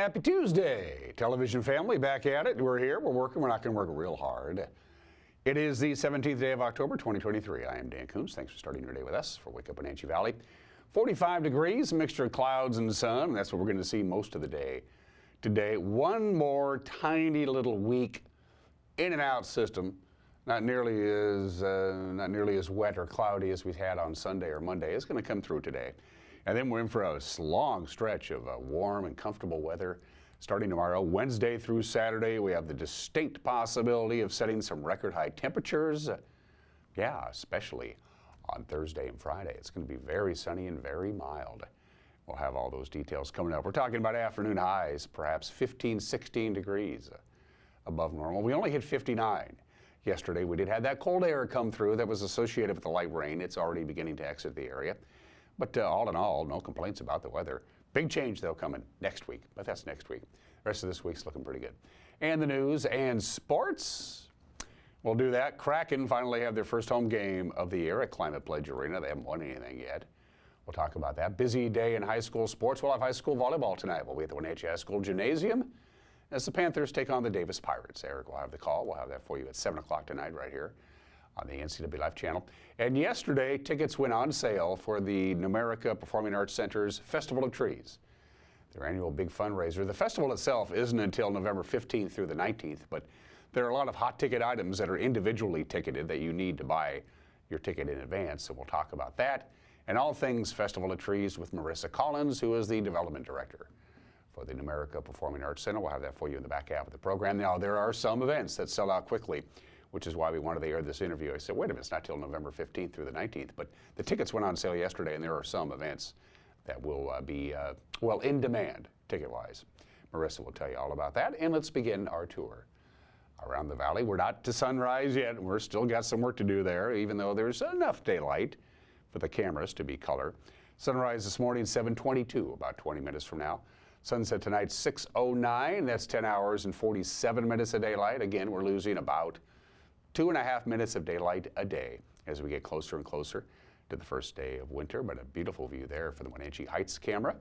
Happy Tuesday, television family, back at it. We're here, we're working, we're not going to work real hard. It is the 17th day of October, 2023. I am Dan Kuntz. Thanks for starting your day with us for Wake Up Wenatchee Valley. 45 degrees, a mixture of clouds and sun. That's what we're going to see most of the day today. One more tiny little weak in and out system, not nearly as wet or cloudy as we've had on Sunday or Monday. It's going to come through today. And then we're in for a long stretch of warm and comfortable weather starting tomorrow. Wednesday through Saturday, we have the distinct possibility of setting some record high temperatures. Yeah, especially on Thursday and Friday. It's going to be very sunny and very mild. We'll have all those details coming up. We're talking about afternoon highs, perhaps 15, 16 degrees above normal. We only hit 59 yesterday. We did have that cold air come through that was associated with the light rain. It's already beginning to exit the area. But all in all, no complaints about the weather. Big change, though, coming next week, but that's next week. The rest of this week's looking pretty good. And the news and sports. We'll do that. Kraken finally have their first home game of the year at Climate Pledge Arena. They haven't won anything yet. We'll talk about that. Busy day in high school sports. We'll have high school volleyball tonight. We'll be at the Wenatchee High School Gymnasium as the Panthers take on the Davis Pirates. Eric will have the call. We'll have that for you at 7 o'clock tonight right here on the NCW Life channel. And yesterday, tickets went on sale for the Numerica Performing Arts Center's Festival of Trees, their annual big fundraiser. The festival itself isn't until November 15th through the 19th, but there are a lot of hot ticket items that are individually ticketed that you need to buy your ticket in advance. So we'll talk about that and all things Festival of Trees with Marissa Collins, who is the development director for the Numerica Performing Arts Center. We'll have that for you in the back half of the program. Now, there are some events that sell out quickly, which is why we wanted to air this interview. I said, wait a minute, it's not till November 15th through the 19th, but the tickets went on sale yesterday, and there are some events that will be, well, in demand, ticket-wise. Marissa will tell you all about that, and let's begin our tour around the valley. We're not to sunrise yet, and we're still got some work to do there, even though there's enough daylight for the cameras to be color. Sunrise this morning, 7:22, about 20 minutes from now. Sunset tonight, 6:09, that's 10 hours and 47 minutes of daylight. Again, we're losing about 2.5 minutes of daylight a day as we get closer and closer to the first day of winter, but a beautiful view there for the Wenatchee Heights camera.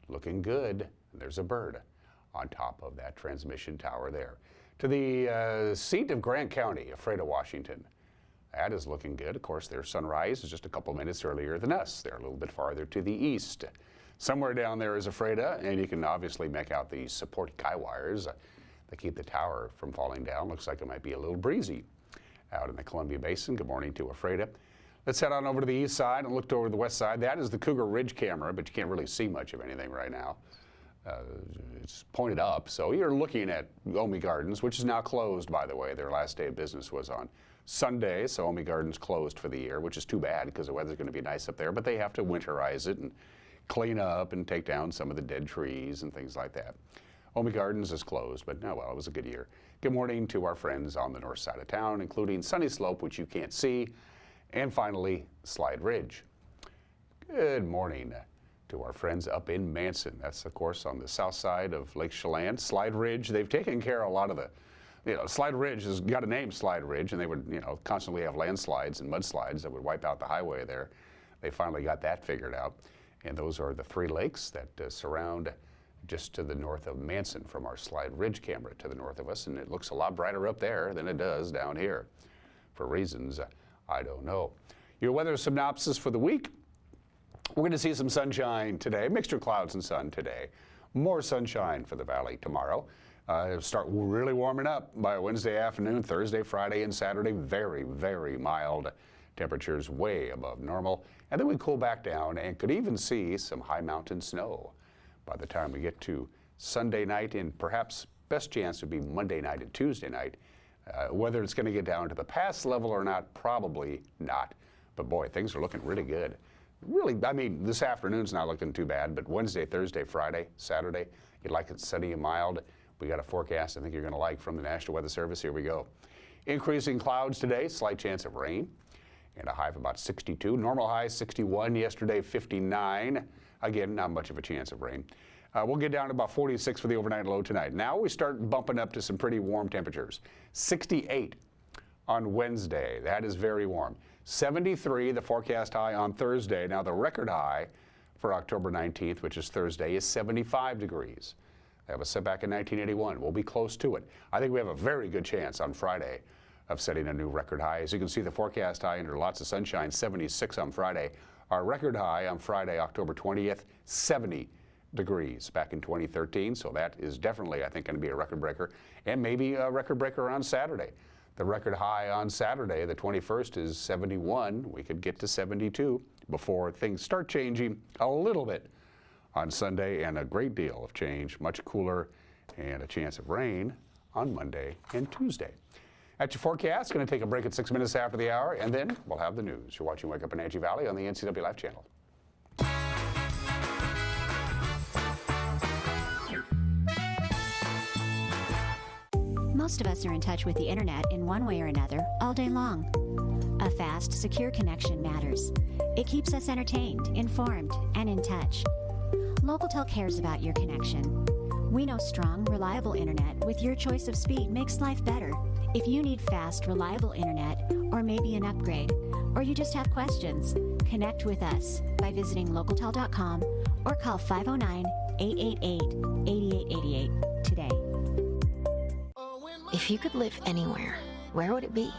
Looking good. There's a bird on top of that transmission tower there. To the seat of Grant County, Ephrata, Washington. That is looking good. Of course, their sunrise is just a couple minutes earlier than us. They're a little bit farther to the east. Somewhere down there is Ephrata, and you can obviously make out the support guy wires that keep the tower from falling down. Looks like it might be a little breezy out in the Columbia Basin. Good morning to Ephrata. Let's head on over to the east side and look over the west side. That is the Cougar Ridge camera, but you can't really see much of anything right now. It's pointed up, so you're looking at Omi Gardens, which is now closed, by the way. Their last day of business was on Sunday, so Omi Gardens closed for the year, which is too bad because the weather's going to be nice up there, but they have to winterize it and clean up and take down some of the dead trees and things like that. Omi Gardens is closed, but well, it was a good year. Good morning to our friends on the north side of town, including Sunny Slope, which you can't see, and finally, Slide Ridge. Good morning to our friends up in Manson. That's, of course, on the south side of Lake Chelan. Slide Ridge, they've taken care of a lot of the, Slide Ridge has got a name, Slide Ridge, and they would, constantly have landslides and mudslides that would wipe out the highway there. They finally got that figured out. And those are the three lakes that surround just to the north of Manson from our Slide Ridge camera to the north of us, and it looks a lot brighter up there than it does down here for reasons I don't know. Your weather synopsis for the week. We're going to see some sunshine today, mixture of clouds and sun today. More sunshine for the valley tomorrow. It'll start really warming up by Wednesday afternoon, Thursday, Friday, and Saturday. Very, very mild temperatures, way above normal. And then we cool back down and could even see some high mountain snow by the time we get to Sunday night, and perhaps best chance would be Monday night and Tuesday night. Whether it's going to get down to the pass level or not, probably not. But boy, things are looking really good. Really, I mean, this afternoon's not looking too bad, but Wednesday, Thursday, Friday, Saturday, you'd like it sunny and mild. We got a forecast I think you're going to like from the National Weather Service. Here we go. Increasing clouds today, slight chance of rain, and a high of about 62. Normal high 61 yesterday, 59. Again, not much of a chance of rain. We'll get down to about 46 for the overnight low tonight. Now we start bumping up to some pretty warm temperatures. 68 on Wednesday. That is very warm. 73, the forecast high on Thursday. Now the record high for October 19th, which is Thursday, is 75 degrees. That was set back in 1981. We'll be close to it. I think we have a very good chance on Friday of setting a new record high. As you can see, the forecast high under lots of sunshine, 76 on Friday. Our record high on Friday, October 20th, 70 degrees back in 2013. So that is definitely, I think, going to be a record breaker, and maybe a record breaker on Saturday. The record high on Saturday, the 21st, is 71. We could get to 72 before things start changing a little bit on Sunday, and a great deal of change, much cooler, and a chance of rain on Monday and Tuesday. That's your forecast. Going to take a break at 6 minutes after the hour, and then we'll have the news. You're watching Wake Up Wenatchee Valley on the NCW Life channel. Most of us are in touch with the internet in one way or another all day long. A fast, secure connection matters. It keeps us entertained, informed, and in touch. Localtel cares about your connection. We know strong, reliable internet with your choice of speed makes life better. If you need fast, reliable internet, or maybe an upgrade, or you just have questions, connect with us by visiting localtel.com or call 509-888-8888 today. If you could live anywhere, where would it be?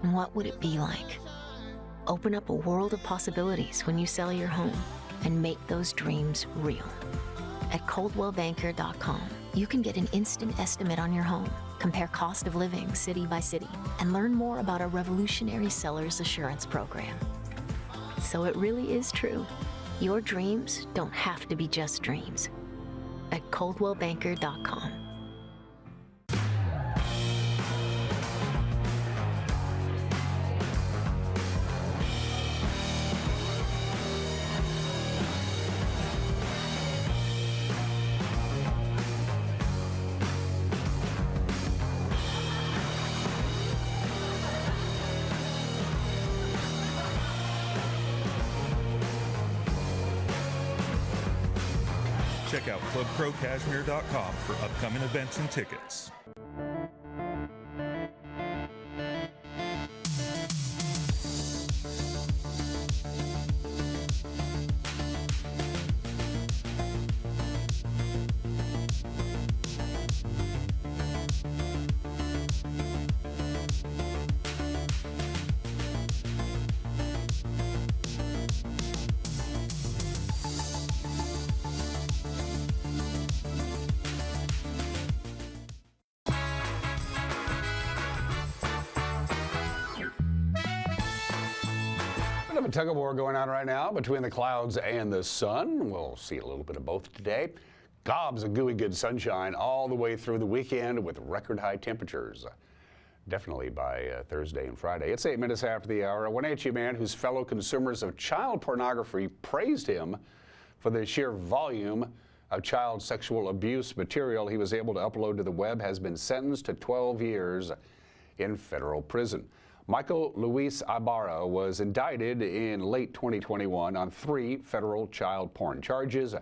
And what would it be like? Open up a world of possibilities when you sell your home and make those dreams real. At coldwellbanker.com, you can get an instant estimate on your home, compare cost of living city by city, and learn more about our revolutionary seller's assurance program. So it really is true. Your dreams don't have to be just dreams. At coldwellbanker.com. Check out clubcrowcashmere.com for upcoming events and tickets. Bit of a tug of war going on right now between the clouds and the sun. We'll see a little bit of both today. Gobs of gooey good sunshine all the way through the weekend with record high temperatures. Definitely by Thursday and Friday. It's 8 minutes after the hour. A Wenatchee man whose fellow consumers of child pornography praised him for the sheer volume of child sexual abuse material he was able to upload to the web has been sentenced to 12 years in federal prison. Michael Luis Ibarra was indicted in late 2021 on 3 federal child porn charges.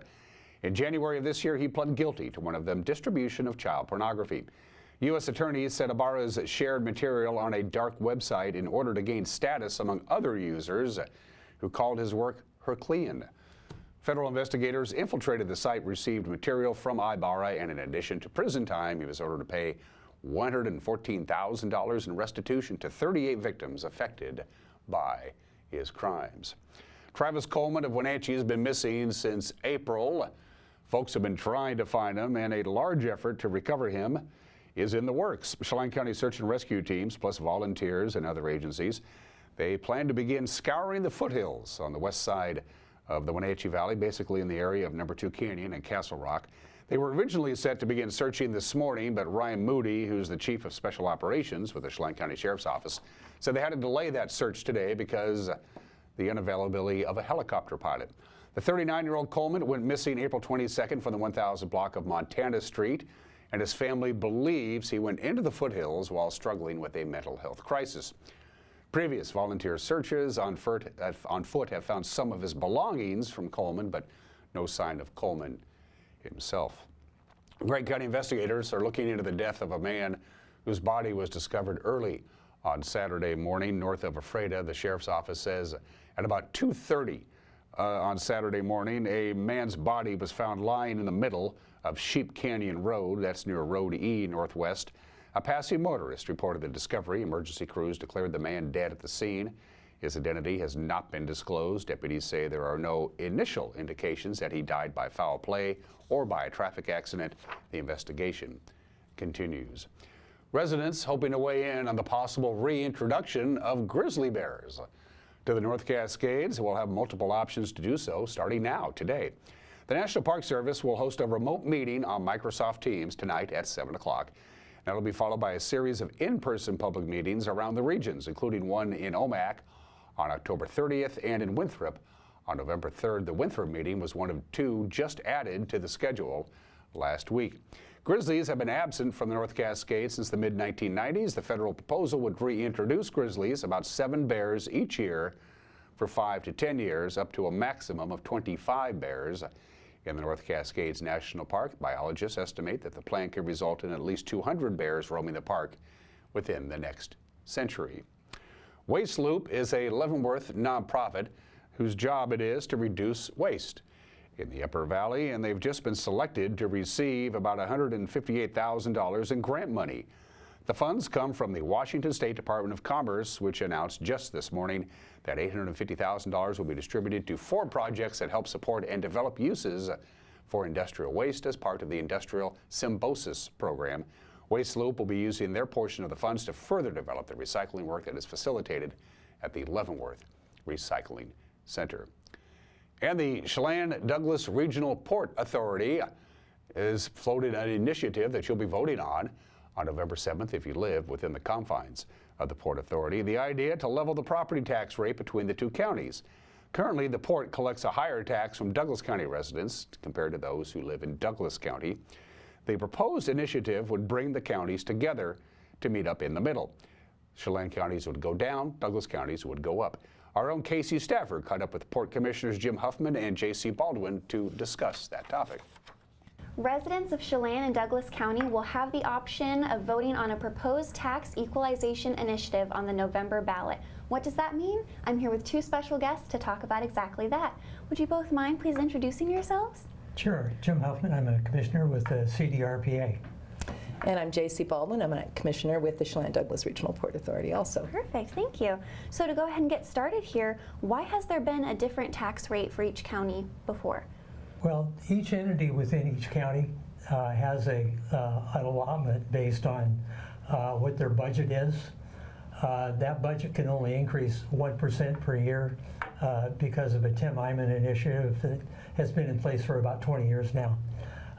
In January of this year, he pled guilty to one of them, distribution of child pornography. U.S. attorneys said Ibarra's shared material on a dark website in order to gain status among other users who called his work Herculean. Federal investigators infiltrated the site, received material from Ibarra, and in addition to prison time, he was ordered to pay $114,000 in restitution to 38 victims affected by his crimes. Travis Coleman of Wenatchee has been missing since April. Folks have been trying to find him, and a large effort to recover him is in the works. Chelan County search and rescue teams, plus volunteers and other agencies, they plan to begin scouring the foothills on the west side of the Wenatchee Valley, basically in the area of No. 2 Canyon and Castle Rock. They were originally set to begin searching this morning, but Ryan Moody, who's the chief of special operations with the Chelan County Sheriff's Office, said they had to delay that search today because the unavailability of a helicopter pilot. The 39-year-old Coleman went missing April 22nd from the 1000 block of Montana Street, and his family believes he went into the foothills while struggling with a mental health crisis. Previous volunteer searches on foot have found some of his belongings from Coleman, but no sign of Coleman himself. Grant County investigators are looking into the death of a man whose body was discovered early on Saturday morning north of Ephrata. The sheriff's office says at about 2:30 on Saturday morning. A man's body was found lying in the middle of Sheep Canyon Road. That's near Road E Northwest. A passing motorist reported the discovery. Emergency crews declared the man dead at the scene. His identity has not been disclosed. Deputies say there are no initial indications that he died by foul play or by a traffic accident. The investigation continues. Residents hoping to weigh in on the possible reintroduction of grizzly bears to the North Cascades will have multiple options to do so starting now, today. The National Park Service will host a remote meeting on Microsoft Teams tonight at 7 o'clock. That'll be followed by a series of in-person public meetings around the regions, including one in Omak on October 30th and in Winthrop on November 3rd. The Winthrop meeting was one of two just added to the schedule last week. Grizzlies have been absent from the North Cascades since the mid-1990s. The federal proposal would reintroduce grizzlies, about 7 bears each year, for 5 to 10 years, up to a maximum of 25 bears. In the North Cascades National Park, biologists estimate that the plan could result in at least 200 bears roaming the park within the next century. Waste Loop is a Leavenworth nonprofit whose job it is to reduce waste in the Upper Valley, and they've just been selected to receive about $158,000 in grant money. The funds come from the Washington State Department of Commerce, which announced just this morning that $850,000 will be distributed to 4 projects that help support and develop uses for industrial waste as part of the Industrial Symbiosis program. Waste Loop will be using their portion of the funds to further develop the recycling work that is facilitated at the Leavenworth Recycling Center. And the Chelan-Douglas Regional Port Authority has floated an initiative that you'll be voting on November 7th if you live within the confines of the Port Authority. The idea to level the property tax rate between the two counties. Currently, the port collects a higher tax from Douglas County residents compared to those who live in Douglas County. The proposed initiative would bring the counties together to meet up in the middle. Chelan counties would go down, Douglas counties would go up. Our own Casey Stafford caught up with Port Commissioners Jim Huffman and J.C. Baldwin to discuss that topic. Residents of Chelan and Douglas County will have the option of voting on a proposed tax equalization initiative on the November ballot. What does that mean? I'm here with 2 special guests to talk about exactly that. Would you both mind please introducing yourselves? Sure. Jim Huffman. I'm a commissioner with the CDRPA. And I'm J.C. Baldwin. I'm a commissioner with the Chelan-Douglas Regional Port Authority also. Perfect, thank you. So to go ahead and get started here, why has there been a different tax rate for each county before? Well, each entity within each county has an allotment based on what their budget is. That budget can only increase 1% per year because of a Tim Eyman initiative that has been in place for about 20 years now.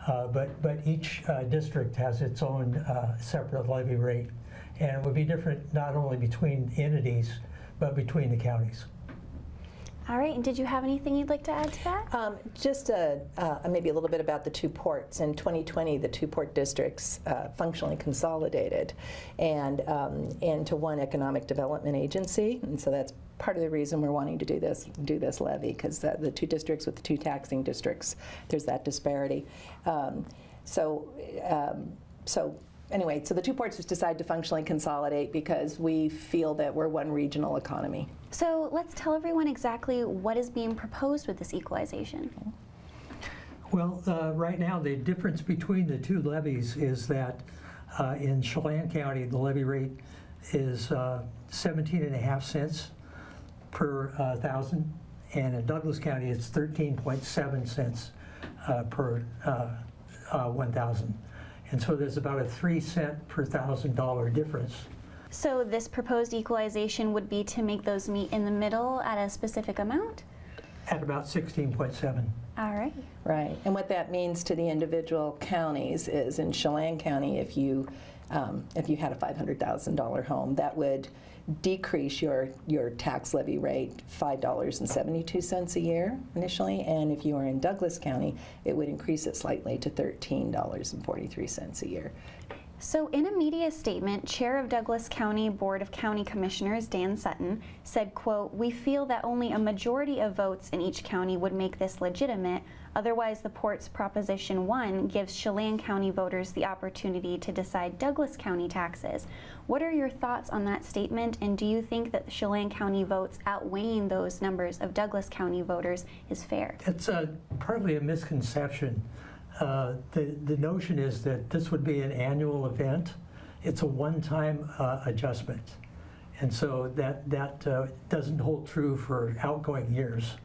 But each district has its own separate levy rate, and it would be different not only between entities, but between the counties. All right, and did you have anything you'd like to add to that? Just maybe a little bit about the 2 ports. In 2020, the 2 port districts functionally consolidated and into one economic development agency, and so that's part of the reason we're wanting to do this levy, because the 2 districts with the 2 taxing districts, there's that disparity. Anyway, so the 2 ports just decided to functionally consolidate because we feel that we're one regional economy. So let's tell everyone exactly what is being proposed with this equalization. Well, right now the difference between the 2 levies is that in Chelan County the levy rate is 17.5 cents per thousand, and in Douglas County it's 13.7 cents per 1,000. And so there's about a 3 cent per $1,000 difference. So this proposed equalization would be to make those meet in the middle at a specific amount? At about 16.7. All right. Right, and what that means to the individual counties is in Chelan County, if you had a $500,000 home, that would decrease your tax levy rate $5.72 a year initially, and if you were in Douglas County, it would increase it slightly to $13.43 a year. So in a media statement, Chair of Douglas County Board of County Commissioners Dan Sutton said, quote, "We feel that only a majority of votes in each county would make this legitimate. Otherwise, the port's Proposition 1 gives Chelan County voters the opportunity to decide Douglas County taxes." What are your thoughts on that statement, and do you think that the Chelan County votes outweighing those numbers of Douglas County voters is fair? It's partly a misconception. The notion is that this would be an annual event. It's a one-time adjustment. And so that doesn't hold true for outgoing years.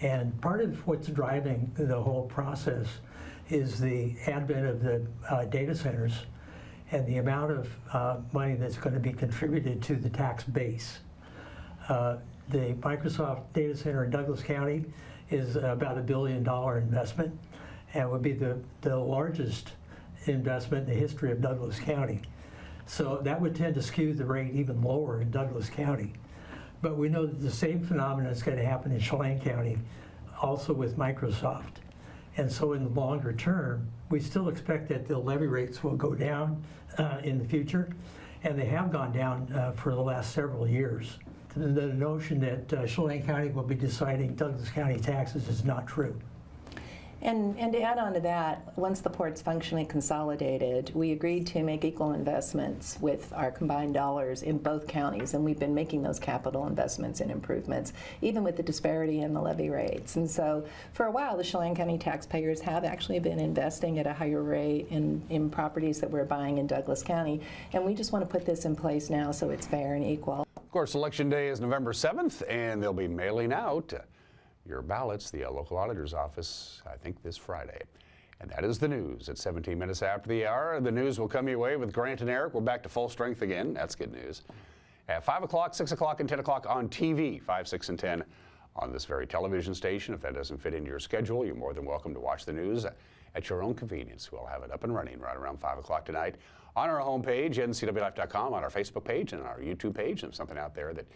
And part of what's driving the whole process is the advent of the data centers and the amount of money that's going to be contributed to the tax base. The Microsoft data center in Douglas County is about $1 billion investment, and would be the largest investment in the history of Douglas County. So that would tend to skew the rate even lower in Douglas County. But we know that the same phenomenon is going to happen in Chelan County, also with Microsoft. And so in the longer term, we still expect that the levy rates will go down in the future, and they have gone down for the last several years. The notion that Chelan County will be deciding Douglas County taxes is not true. And to add on to that, once the port's functionally consolidated, we agreed to make equal investments with our combined dollars in both counties, and we've been making those capital investments and improvements, even with the disparity in the levy rates. And so for a while, the Chelan County taxpayers have actually been investing at a higher rate in properties that we're buying in Douglas County, and we just want to put this in place now so it's fair and equal. Of course, Election Day is November 7th, and they'll be mailing out your ballots, the local auditor's office, I think this Friday. And that is the news at 17 minutes after the hour. The news will come your way with Grant and Eric. We're back to full strength again. That's good news. At 5 o'clock, 6 o'clock, and 10 o'clock on TV, 5, 6, and 10 on this very television station. If that doesn't fit into your schedule, you're more than welcome to watch the news at your own convenience. We'll have it up and running right around 5 o'clock tonight on our homepage, ncwlife.com, on our Facebook page, and on our YouTube page. And something out there that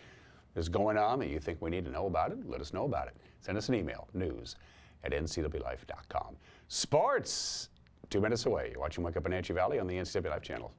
is going on that you think we need to know about it, let us know about it. Send us an email, news@ncwlife.com. Sports, 2 minutes away. You're watching Wake Up Wenatchee Valley on the NCW Life channel.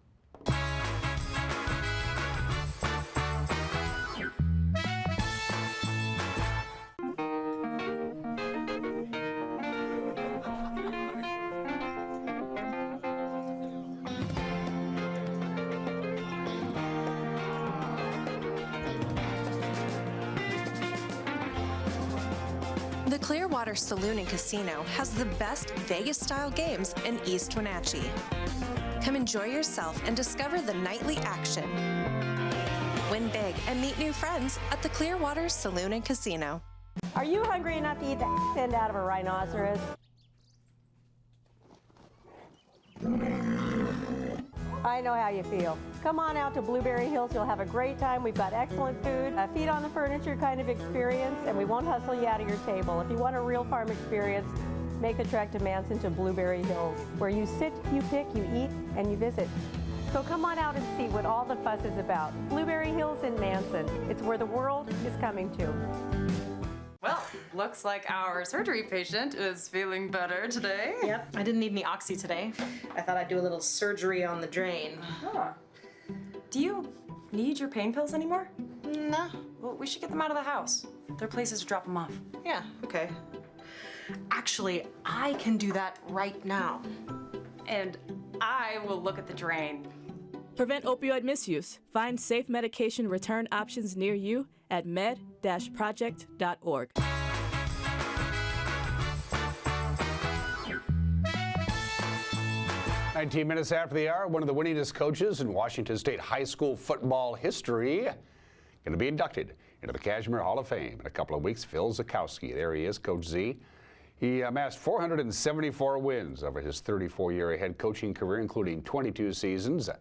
The Clearwater Saloon and Casino has the best Vegas-style games in East Wenatchee. Come enjoy yourself and discover the nightly action. Win big and meet new friends at the Clearwater Saloon and Casino. Are you hungry enough to eat the end out of a rhinoceros? I know how you feel. Come on out to Blueberry Hills. You'll have a great time. We've got excellent food, a feet on the furniture kind of experience, and we won't hustle you out of your table. If you want a real farm experience, make the trek to Manson to Blueberry Hills, where you sit, you pick, you eat, and you visit. So come on out and see what all the fuss is about. Blueberry Hills in Manson. It's where the world is coming to. Well, looks like our surgery patient is feeling better today. Yep, I didn't need any oxy today. I thought I'd do a little surgery on the drain. Huh. Do you need your pain pills anymore? No. Well, we should get them out of the house. There are places to drop them off. Yeah, okay. Actually, I can do that right now. And I will look at the drain. Prevent opioid misuse. Find safe medication return options near you at med-project.org. "19 minutes after the hour, one of the winningest coaches in Washington State high school football history going to be inducted into the Kashmir Hall of Fame in a couple of weeks. Phil Zakowski, there he is, Coach Z. He amassed 474 wins over his 34-year head coaching career, including 22 seasons.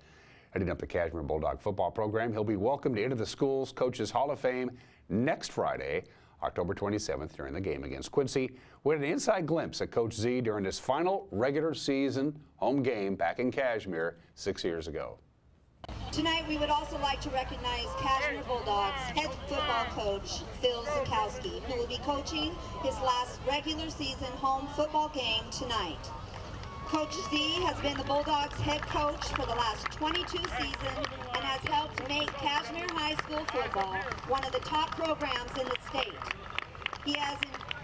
Heading up the Kashmir Bulldog football program, he'll be welcomed into the school's Coaches Hall of Fame next Friday, October 27th, during the game against Quincy. We had an inside glimpse at Coach Z during his final regular season home game back in Kashmir 6 years ago. Tonight, we would also like to recognize Kashmir Bulldogs head football coach, Phil Zakowski, who will be coaching his last regular season home football game tonight. Coach Z has been the Bulldogs head coach for the last 22 seasons and has helped make Cashmere High School football one of the top programs in the state. He has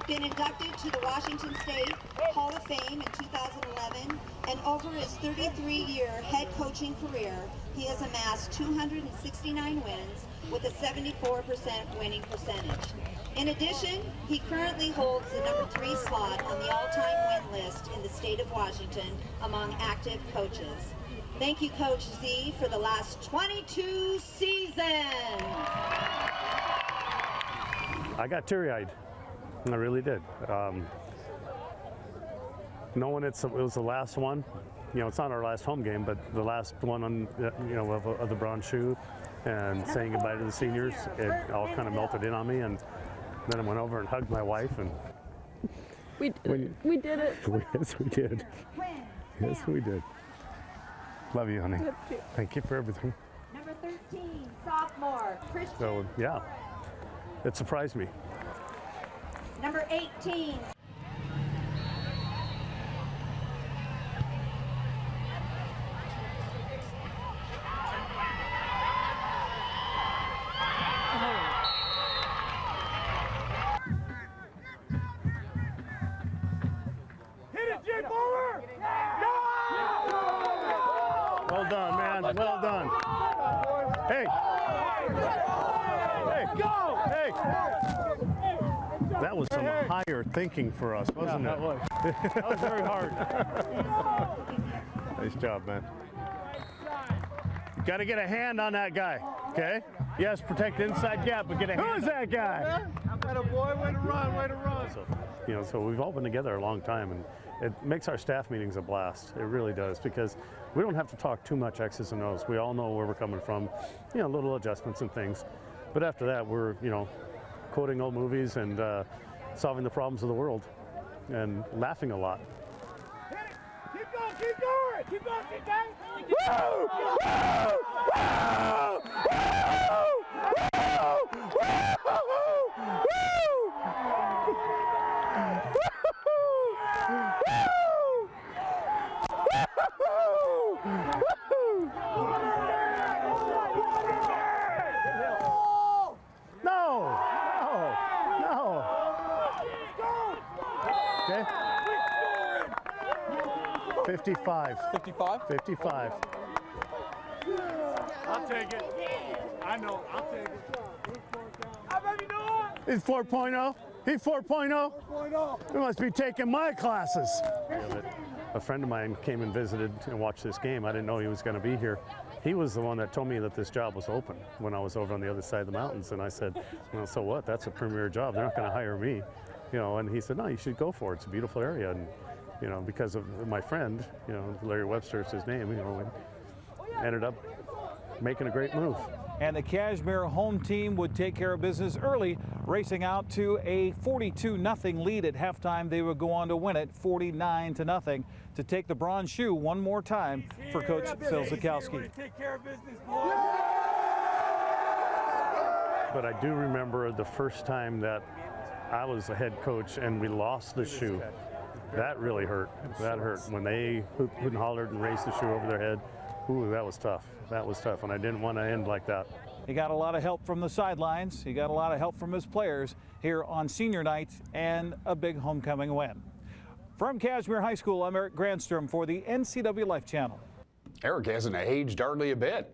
been inducted to the Washington State Hall of Fame in 2011, and over his 33-year head coaching career, he has amassed 269 wins with a 74% winning percentage. In addition, he currently holds the #3 slot on the all-time win list in the state of Washington among active coaches. Thank you, Coach Z, for the last 22 seasons. I got teary-eyed. I really did. Knowing it was the last one, you know, it's not our last home game, but the last one on, you know, of the bronze shoe, and saying goodbye to the seniors, it all kind of melted in on me, and then I went over and hugged my wife, and We did it. yes, we did. Yes, we did. Love you, honey. Love you. Thank you for everything. Number 13, sophomore, Christian. So yeah, it surprised me. Number 18. Well done, man. Well done. Hey. Hey. Hey. That was some higher thinking for us, wasn't it? That was very hard. Nice job, man. You got to get a hand on that guy, okay? Yes, protect the inside gap, but get a hand. Who is that guy? Got a boy, way to run, way to run. So, you know, so we've all been together a long time, and it makes our staff meetings a blast. It really does, because we don't have to talk too much X's and O's. We all know where we're coming from, you know, little adjustments and things. But after that, we're, you know, quoting old movies and solving the problems of the world and laughing a lot. Keep going, keep going, keep going, keep going. Woo! Woo! Okay. 55. 55? 55. I'll take it. I know, I'll take it. How about you doing? He's 4.0. He's 4.0. 4.0. He must be taking my classes. A friend of mine came and visited and watched this game. I didn't know he was going to be here. He was the one that told me that this job was open when I was over on the other side of the mountains. And I said, well, so what? That's a premier job. They're not going to hire me. You know, and he said, no, you should go for it. It's a beautiful area. And, you know, because of my friend, you know, Larry Webster is his name, you know, we ended up making a great move. And the Cashmere home team would take care of business early, racing out to a 42-0 lead at halftime. They would go on to win it 49-0 to take the bronze shoe one more time for Coach Phil Zakowski. Take care of business, boys. But I do remember the first time that I was the head coach and we lost the shoe. That really hurt. That hurt. When they hooted and hollered and raised the shoe over their head, ooh, that was tough. That was tough, and I didn't want to end like that. He got a lot of help from the sidelines. He got a lot of help from his players here on senior night, and a big homecoming win. From Cashmere High School, I'm Eric Grandstrom for the NCW Life Channel. Eric hasn't aged hardly a bit.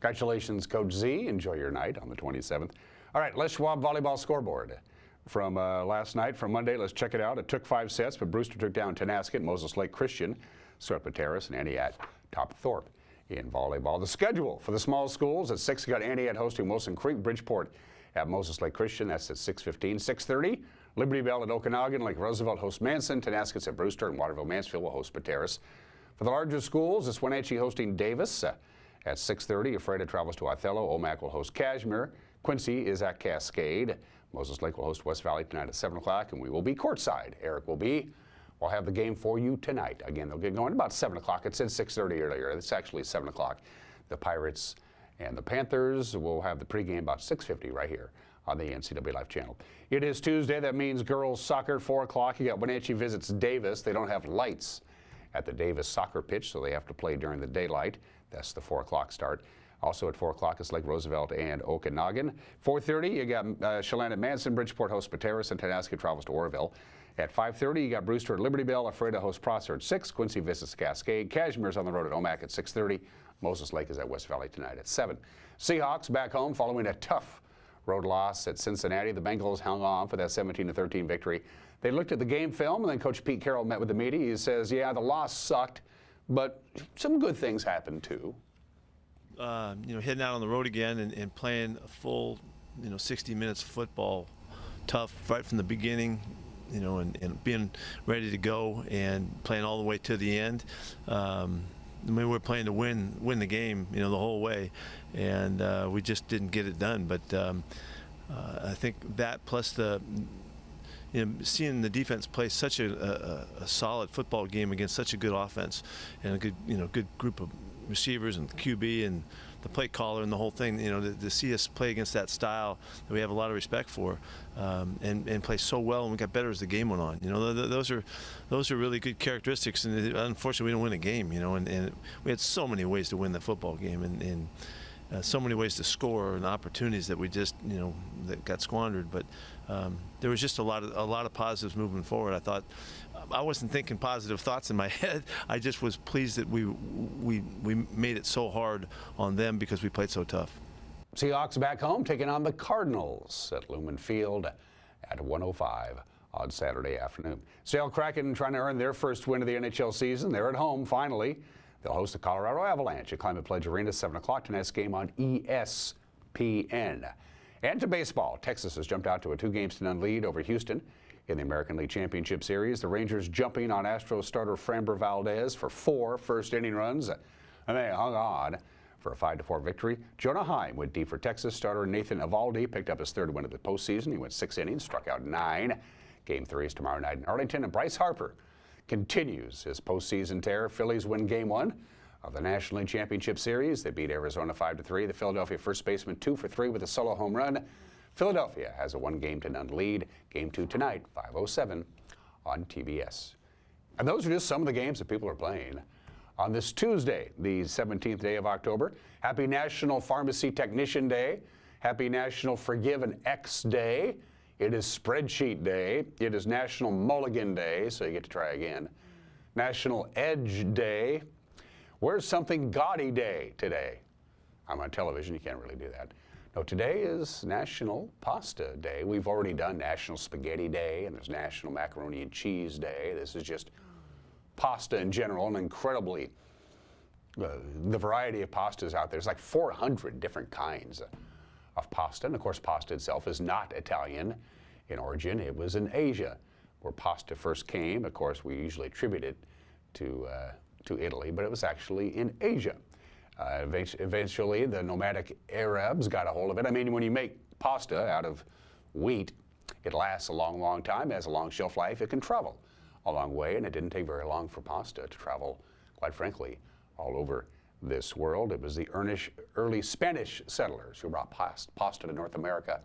Congratulations, Coach Z. Enjoy your night on the 27th. All right, Les Schwab volleyball scoreboard from last night, from Monday. Let's check it out. It took 5 sets, but Brewster took down Tenasket, Moses Lake Christian, Swept Terrace, and Antioch topped Thorpe in volleyball. The schedule for the small schools at 6, you got Antioch hosting Wilson Creek, Bridgeport at Moses Lake Christian. That's at 6:15. 6:30, Liberty Bell at Okanagan, Lake Roosevelt hosts Manson, Tenasket's at Brewster, and Waterville Mansfield will host Pateras. For the larger schools, it's Wenatchee hosting Davis at 6:30. Ephrata travels to Othello. Omak will host Cashmere. Quincy is at Cascade. Moses Lake will host West Valley tonight at 7 o'clock, and we will be courtside. Eric will be. We'll have the game for you tonight. Again, they'll get going about 7 o'clock. It said 6:30 earlier. It's actually 7 o'clock. The Pirates and the Panthers will have the pregame about 6:50 right here on the NCW Life Channel. It is Tuesday. That means girls soccer, 4 o'clock. You got Wenatchee visits Davis. They don't have lights at the Davis soccer pitch, so they have to play during the daylight. That's the 4 o'clock start. Also at 4 o'clock is Lake Roosevelt and Okanagan. 4:30, you got Chelan at Manson, Bridgeport hosts Pateros, and Tanasca travels to Orville. At 5:30, you got Brewster at Libertyville, Ephrata hosts Prosser at 6, Quincy visits Cascade, Cashmere's on the road at Omak at 6:30, Moses Lake is at West Valley tonight at 7. Seahawks back home following a tough road loss at Cincinnati. The Bengals hung on for that 17-13 victory. They looked at the game film, and then Coach Pete Carroll met with the media. He says, yeah, the loss sucked, but some good things happened too. Heading out on the road again and playing a full, 60 minutes of football, tough right from the beginning, and being ready to go and playing all the way to the end. We're playing to win the game, the whole way, and we just didn't get it done. But I think that plus seeing the defense play such a solid football game against such a good offense and a good group of receivers and the QB and the play caller and the whole thing, to see us play against that style that we have a lot of respect for, and play so well, and we got better as the game went on. Those are really good characteristics, and unfortunately we don't win a game, and we had so many ways to win the football game, and so many ways to score and opportunities that we just that got squandered. But there was just a lot of positives moving forward. I thought I wasn't thinking positive thoughts in my head. I just was pleased that we made it so hard on them because we played so tough. Seahawks back home taking on the Cardinals at Lumen Field at 1:05 on Saturday afternoon. Sale Kraken trying to earn their first win of the NHL season. They're at home finally. They'll host the Colorado Avalanche at Climate Pledge Arena, 7 o'clock. Tonight's game on ESPN. And to baseball, Texas has jumped out to a 2-0 lead over Houston in the American League Championship Series. The Rangers jumping on Astros starter Framber Valdez for 4 first-inning runs, and they hung on for a 5-4 victory. Jonah Heim went deep for Texas. Starter Nathan Eovaldi picked up his 3rd win of the postseason. He went 6 innings, struck out 9. Game 3 is tomorrow night in Arlington, and Bryce Harper continues his postseason tear. Phillies win Game 1 of the National League Championship Series. They beat Arizona 5-3. The Philadelphia first baseman 2 for 3 with a solo home run. Philadelphia has a 1-0 lead. Game 2 tonight, 5:07 on TBS. And those are just some of the games that people are playing on this Tuesday, the 17th day of October. Happy National Pharmacy Technician Day. Happy National Forgive an X Day. It is Spreadsheet Day. It is National Mulligan Day, so you get to try again. National Edge Day. Where's Something Gaudy Day today? I'm on television, you can't really do that. No, today is National Pasta Day. We've already done National Spaghetti Day, and there's National Macaroni and Cheese Day. This is just pasta in general, and incredibly, the variety of pastas out there. There's like 400 different kinds of pasta. And of course, pasta itself is not Italian in origin. It was in Asia where pasta first came. Of course, we usually attribute it to Italy, but it was actually in Asia. Eventually, the nomadic Arabs got a hold of it. I mean, when you make pasta out of wheat, it lasts a long, long time. It has a long shelf life. It can travel a long way, and it didn't take very long for pasta to travel, quite frankly, all over this world. It was the early Spanish settlers who brought pasta to North America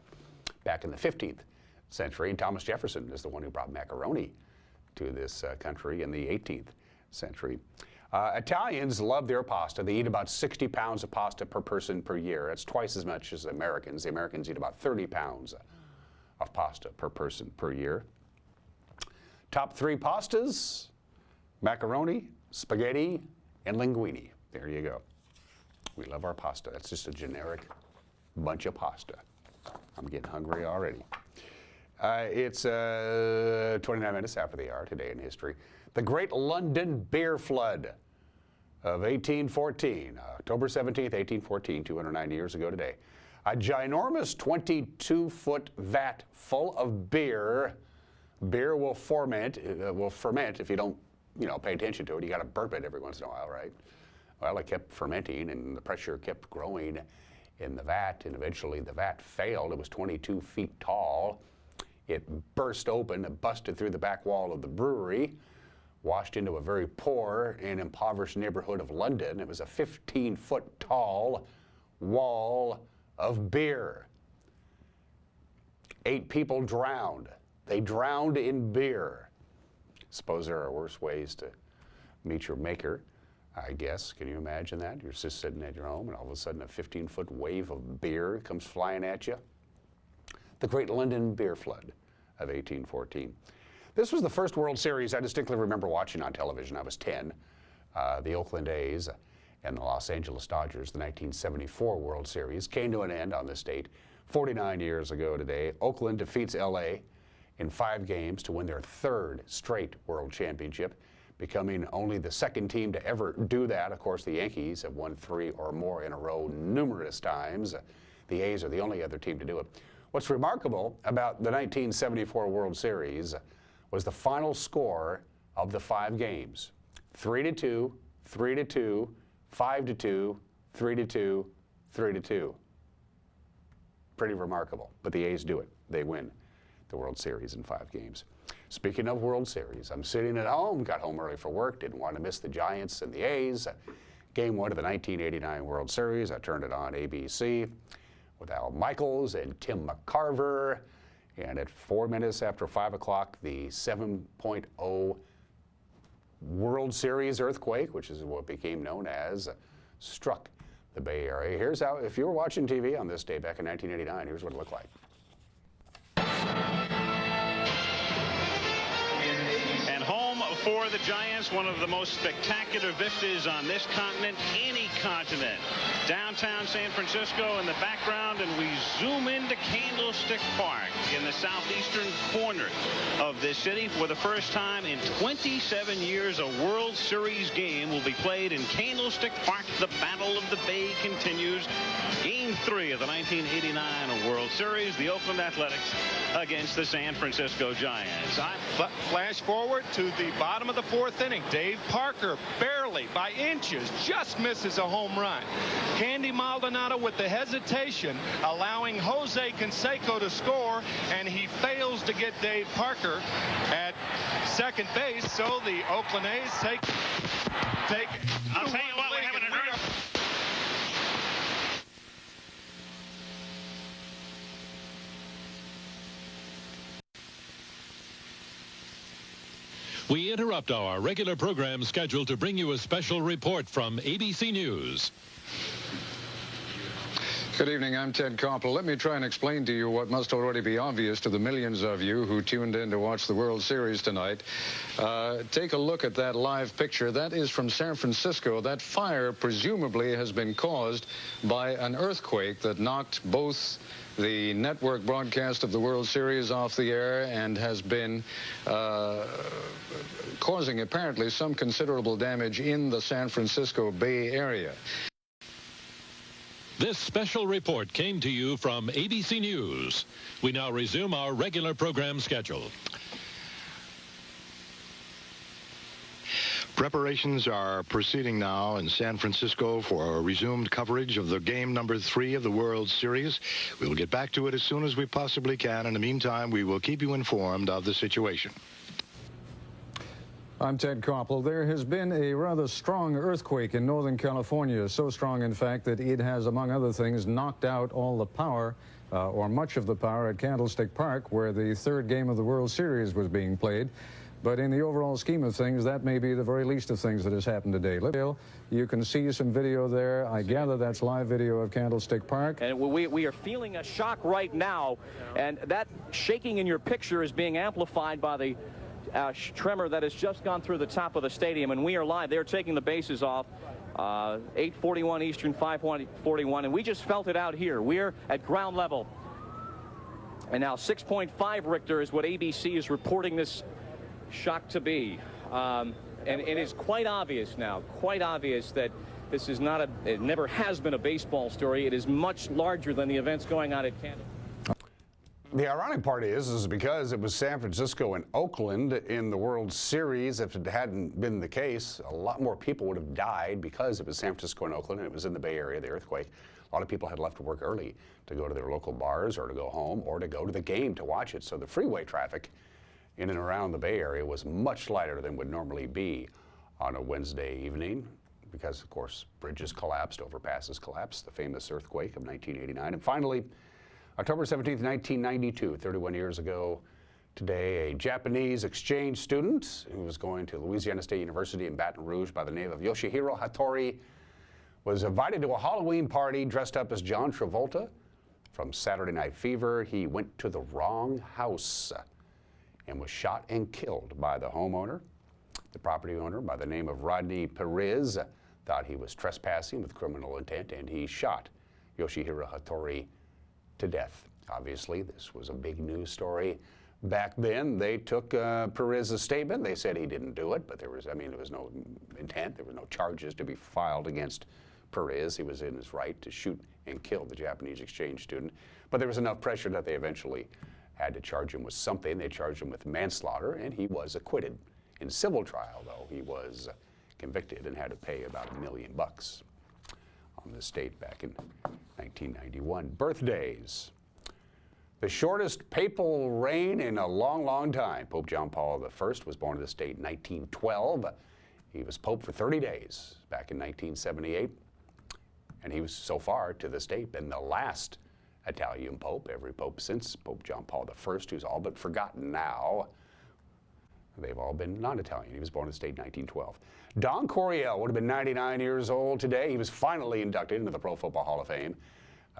back in the 15th century. And Thomas Jefferson is the one who brought macaroni to this country in the 18th century. Italians love their pasta. They eat about 60 pounds of pasta per person per year. That's twice as much as the Americans. The Americans eat about 30 pounds of pasta per person per year. Top 3 pastas: macaroni, spaghetti, and linguine. There you go. We love our pasta. That's just a generic bunch of pasta. I'm getting hungry already. It's 29 minutes after the hour today in history. The Great London Beer Flood of 1814, October 17th, 1814, 209 years ago today. A ginormous 22-foot vat full of beer. Beer will ferment if you don't, pay attention to it. You got to burp it every once in a while, right? Well, it kept fermenting, and the pressure kept growing in the vat, and eventually the vat failed. It was 22 feet tall. It burst open, it busted through the back wall of the brewery, washed into a very poor and impoverished neighborhood of London. It was a 15-foot tall wall of beer. 8 people drowned. They drowned in beer. Suppose there are worse ways to meet your maker, I guess. Can you imagine that? You're just sitting at your home and all of a sudden a 15-foot wave of beer comes flying at you. The Great London Beer Flood of 1814. This was the first World Series I distinctly remember watching on television. I was 10. The Oakland A's and the Los Angeles Dodgers, the 1974 World Series, came to an end on this date 49 years ago today. Oakland defeats LA in 5 games to win their 3rd straight World Championship, becoming only the 2nd team to ever do that. Of course, the Yankees have won 3 or more in a row numerous times. The A's are the only other team to do it. What's remarkable about the 1974 World Series was the final score of the 5 games. 3-2, 3-2, 5-2, 3-2, 3-2. Pretty remarkable, but the A's do it. They win the World Series in 5 games. Speaking of World Series, I'm sitting at home, got home early for work, didn't want to miss the Giants and the A's. Game 1 of the 1989 World Series, I turned it on ABC with Al Michaels and Tim McCarver. And at 4 minutes after 5 o'clock, the 7.0 World Series earthquake, which is what became known as, struck the Bay Area. Here's how, if you were watching TV on this day back in 1989, here's what it looked like. And home for the Giants, one of the most spectacular vistas on this continent, any continent. Downtown San Francisco in the background, and we zoom into Candlestick Park in the southeastern corner of this city. For the first time in 27 years, a World Series game will be played in Candlestick Park. The Battle of the Bay continues. Game 3 of the 1989 World Series, the Oakland Athletics against the San Francisco Giants. Flash forward to the bottom of the 4th inning. Dave Parker barely by inches just misses a home run. Candy Maldonado with the hesitation, allowing Jose Canseco to score, and he fails to get Dave Parker at second base, so the Oakland A's take. I'll tell you what, we're having an We interrupt our regular program schedule to bring you a special report from ABC News. Good evening, I'm Ted Koppel. Let me try and explain to you what must already be obvious to the millions of you who tuned in to watch the World Series tonight. Take a look at that live picture. That is from San Francisco. That fire presumably has been caused by an earthquake that knocked both the network broadcast of the World Series off the air and has been causing apparently some considerable damage in the San Francisco Bay Area. This special report came to you from ABC News. We now resume our regular program schedule. Preparations are proceeding now in San Francisco for resumed coverage of the game number 3 of the World Series. We will get back to it as soon as we possibly can. In the meantime, we will keep you informed of the situation. I'm Ted Koppel. There has been a rather strong earthquake in Northern California, so strong, in fact, that it has, among other things, knocked out all the power, or much of the power, at Candlestick Park, where the 3rd game of the World Series was being played. But in the overall scheme of things, that may be the very least of things that has happened today. You can see some video there. I gather that's live video of Candlestick Park. And we are feeling a shock right now, and that shaking in your picture is being amplified by the tremor that has just gone through the top of the stadium, and we are live. They're taking the bases off. 8:41 Eastern, 5:41, and we just felt it out here. We're at ground level. And now 6.5 Richter is what ABC is reporting this shock to be. And it is quite obvious now, that this is not it never has been a baseball story. It is much larger than the events going on at Candlestick. The ironic part is because it was San Francisco and Oakland in the World Series. If it hadn't been the case, a lot more people would have died because it was San Francisco and Oakland and it was in the Bay Area, the earthquake. A lot of people had left work early to go to their local bars or to go home or to go to the game to watch it. So the freeway traffic in and around the Bay Area was much lighter than would normally be on a Wednesday evening because, of course, bridges collapsed, overpasses collapsed, the famous earthquake of 1989. And finally, October 17th, 1992, 31 years ago Today, a Japanese exchange student who was going to Louisiana State University in Baton Rouge by the name of Yoshihiro Hattori was invited to a Halloween party dressed up as John Travolta. From Saturday Night Fever, he went to the wrong house and was shot and killed by the homeowner. The property owner, by the name of Rodney Perez, thought he was trespassing with criminal intent, and he shot Yoshihiro Hattori to death. Obviously, this was a big news story. Back then, they took Perez's statement. They said he didn't do it, but there was no intent. There were no charges to be filed against Perez. He was in his right to shoot and kill the Japanese exchange student. But there was enough pressure that they eventually had to charge him with something. They charged him with manslaughter, and he was acquitted. In civil trial, though, he was convicted and had to pay about $1 million on the state back in 1991. Birthdays. The shortest papal reign in a long, long time. Pope John Paul I was born in the state in 1912. He was Pope for 30 days back in 1978. And he was, so far, to this date, been the last Italian Pope. Every Pope since Pope John Paul I, who's all but forgotten now. They've all been non-Italian. He was born in the state in 1912. Don Coryell would have been 99 years old today. He was finally inducted into the Pro Football Hall of Fame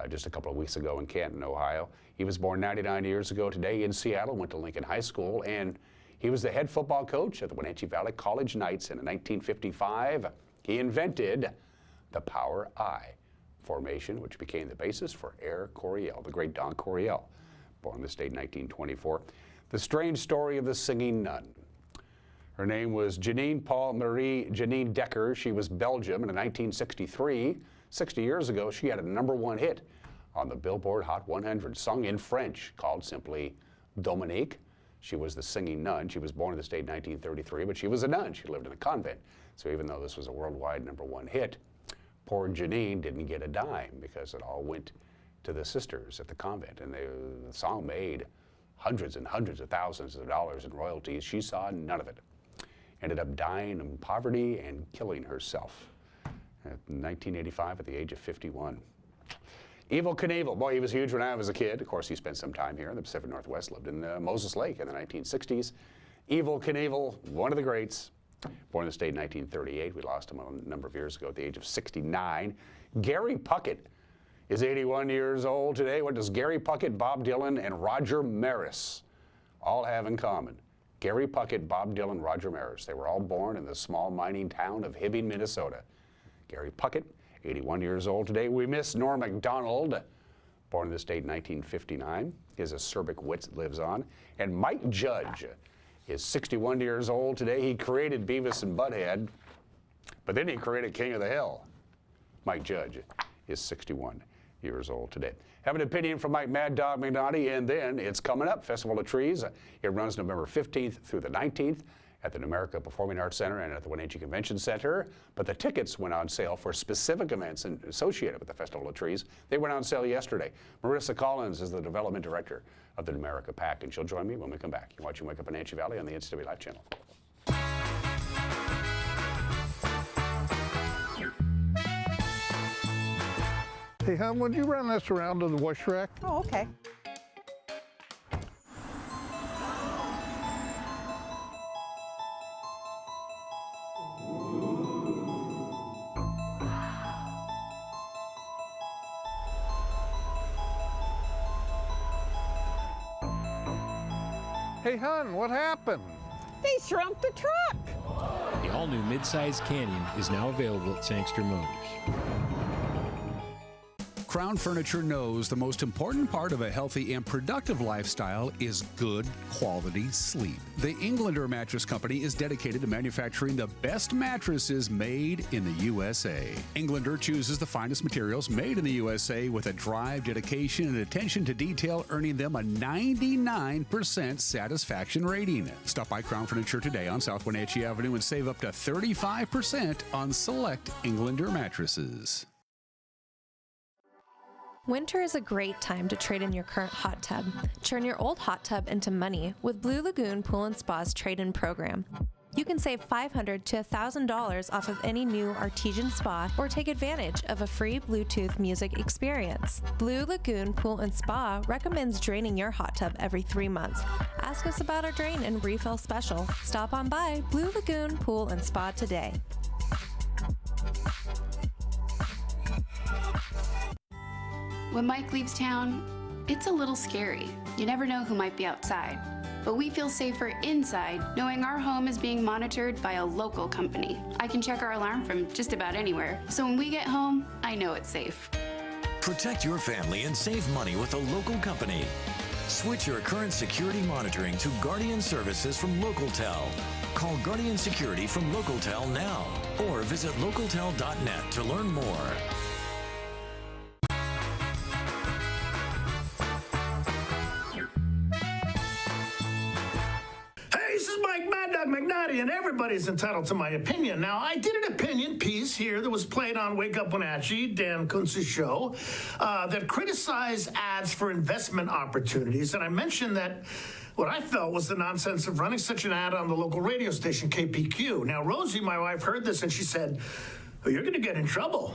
just a couple of weeks ago in Canton, Ohio. He was born 99 years ago today in Seattle, went to Lincoln High School, and he was the head football coach at the Wenatchee Valley College Knights. And in 1955, he invented the Power I formation, which became the basis for Air Coryell, the great Don Coryell, born in the state in 1924. The strange story of the singing nun. Her name was Janine Paul Marie Janine Decker. She was Belgium, and in 1963, 60 years ago, she had a #1 hit on the Billboard Hot 100, sung in French, called simply Dominique. She was the singing nun. She was born in the state in 1933, but she was a nun. She lived in a convent. So even though this was a worldwide #1 hit, poor Janine didn't get a dime because it all went to the sisters at the convent. And the song made hundreds and hundreds of thousands of dollars in royalties. She saw none of it. Ended up dying in poverty and killing herself in 1985 at the age of 51. Evel Knievel, boy, he was huge when I was a kid. Of course, he spent some time here in the Pacific Northwest, lived in Moses Lake in the 1960s. Evel Knievel, one of the greats, born in the state in 1938. We lost him a number of years ago at the age of 69. Gary Puckett is 81 years old today. What does Gary Puckett, Bob Dylan, and Roger Maris all have in common? Gary Puckett, Bob Dylan, Roger Maris. They were all born in the small mining town of Hibbing, Minnesota. Gary Puckett, 81 years old today. We miss Norm Macdonald, born in the state in 1959. His acerbic wit lives on. And Mike Judge is 61 years old today. He created Beavis and Butthead, but then he created King of the Hill. Mike Judge is 61 years old today. Have an opinion from Mike Mad Dog McNaughty, and then it's coming up, Festival of Trees. It runs November 15th through the 19th at the Numerica Performing Arts Center and at the Wenatchee Convention Center. But the tickets went on sale for specific events associated with the Festival of Trees. They went on sale yesterday. Marissa Collins is the development director of the Numerica Pact, and she'll join me when we come back. You're watching Wake Up in Wenatchee Valley on the NCW Live channel. Hey, hon, would you run this around to the wash rack? Oh, okay. Hey, hon, what happened? They shrunk the truck. The all-new midsize Canyon is now available at Sangster Motors. Crown Furniture knows the most important part of a healthy and productive lifestyle is good quality sleep. The Englander Mattress Company is dedicated to manufacturing the best mattresses made in the USA. Englander chooses the finest materials made in the USA with a drive, dedication, and attention to detail, earning them a 99% satisfaction rating. Stop by Crown Furniture today on South Wenatchee Avenue and save up to 35% on select Englander mattresses. Winter is a great time to trade in your current hot tub. Turn your old hot tub into money with Blue Lagoon Pool & Spa's trade-in program. You can save $500 to $1,000 off of any new artesian spa or take advantage of a free Bluetooth music experience. Blue Lagoon Pool and Spa recommends draining your hot tub every 3 months. Ask us about our drain and refill special. Stop on by Blue Lagoon Pool and Spa today. When Mike leaves town, it's a little scary. You never know who might be outside. But we feel safer inside knowing our home is being monitored by a local company. I can check our alarm from just about anywhere. So when we get home, I know it's safe. Protect your family and save money with a local company. Switch your current security monitoring to Guardian Services from LocalTel. Call Guardian Security from LocalTel now or visit localtel.net to learn more. And everybody's entitled to my opinion. Now, I did an opinion piece here that was played on Wake Up Wenatchee, Dan Kuntz's show, that criticized ads for investment opportunities. And I mentioned that what I felt was the nonsense of running such an ad on the local radio station, KPQ. Now, Rosie, my wife, heard this and she said, "Oh, you're going to get in trouble."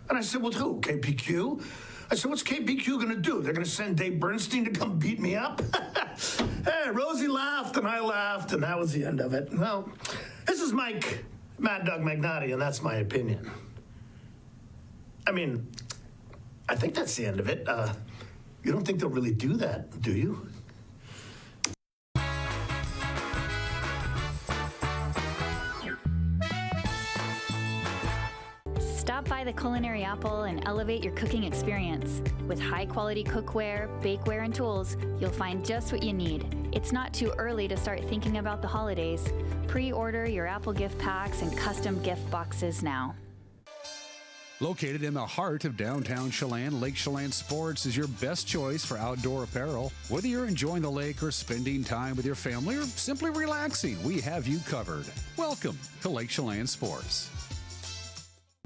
And I said, "With who? KPQ?" I said, "What's KPQ going to do? They're going to send Dave Bernstein to come beat me up?" Hey, Rosie laughed and I laughed, and that was the end of it. Well, this is Mike Mad Dog Magnotti, and that's my opinion. I mean, I think that's the end of it. You don't think they'll really do that, do you? Stop by the Culinary Apple and elevate your cooking experience. With high-quality cookware, bakeware, and tools, you'll find just what you need. It's not too early to start thinking about the holidays. Pre-order your Apple gift packs and custom gift boxes now. Located in the heart of downtown Chelan, Lake Chelan Sports is your best choice for outdoor apparel. Whether you're enjoying the lake or spending time with your family or simply relaxing, we have you covered. Welcome to Lake Chelan Sports.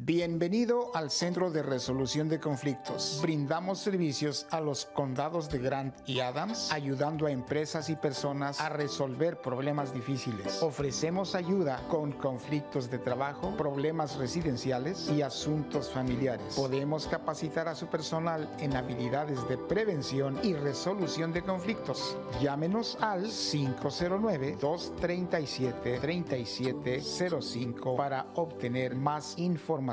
Bienvenido al Centro de Resolución de Conflictos. Brindamos servicios a los condados de Grant y Adams, ayudando a empresas y personas a resolver problemas difíciles. Ofrecemos ayuda con conflictos de trabajo, problemas residenciales y asuntos familiares. Podemos capacitar a su personal en habilidades de prevención y resolución de conflictos. Llámenos al 509-237-3705 para obtener más información.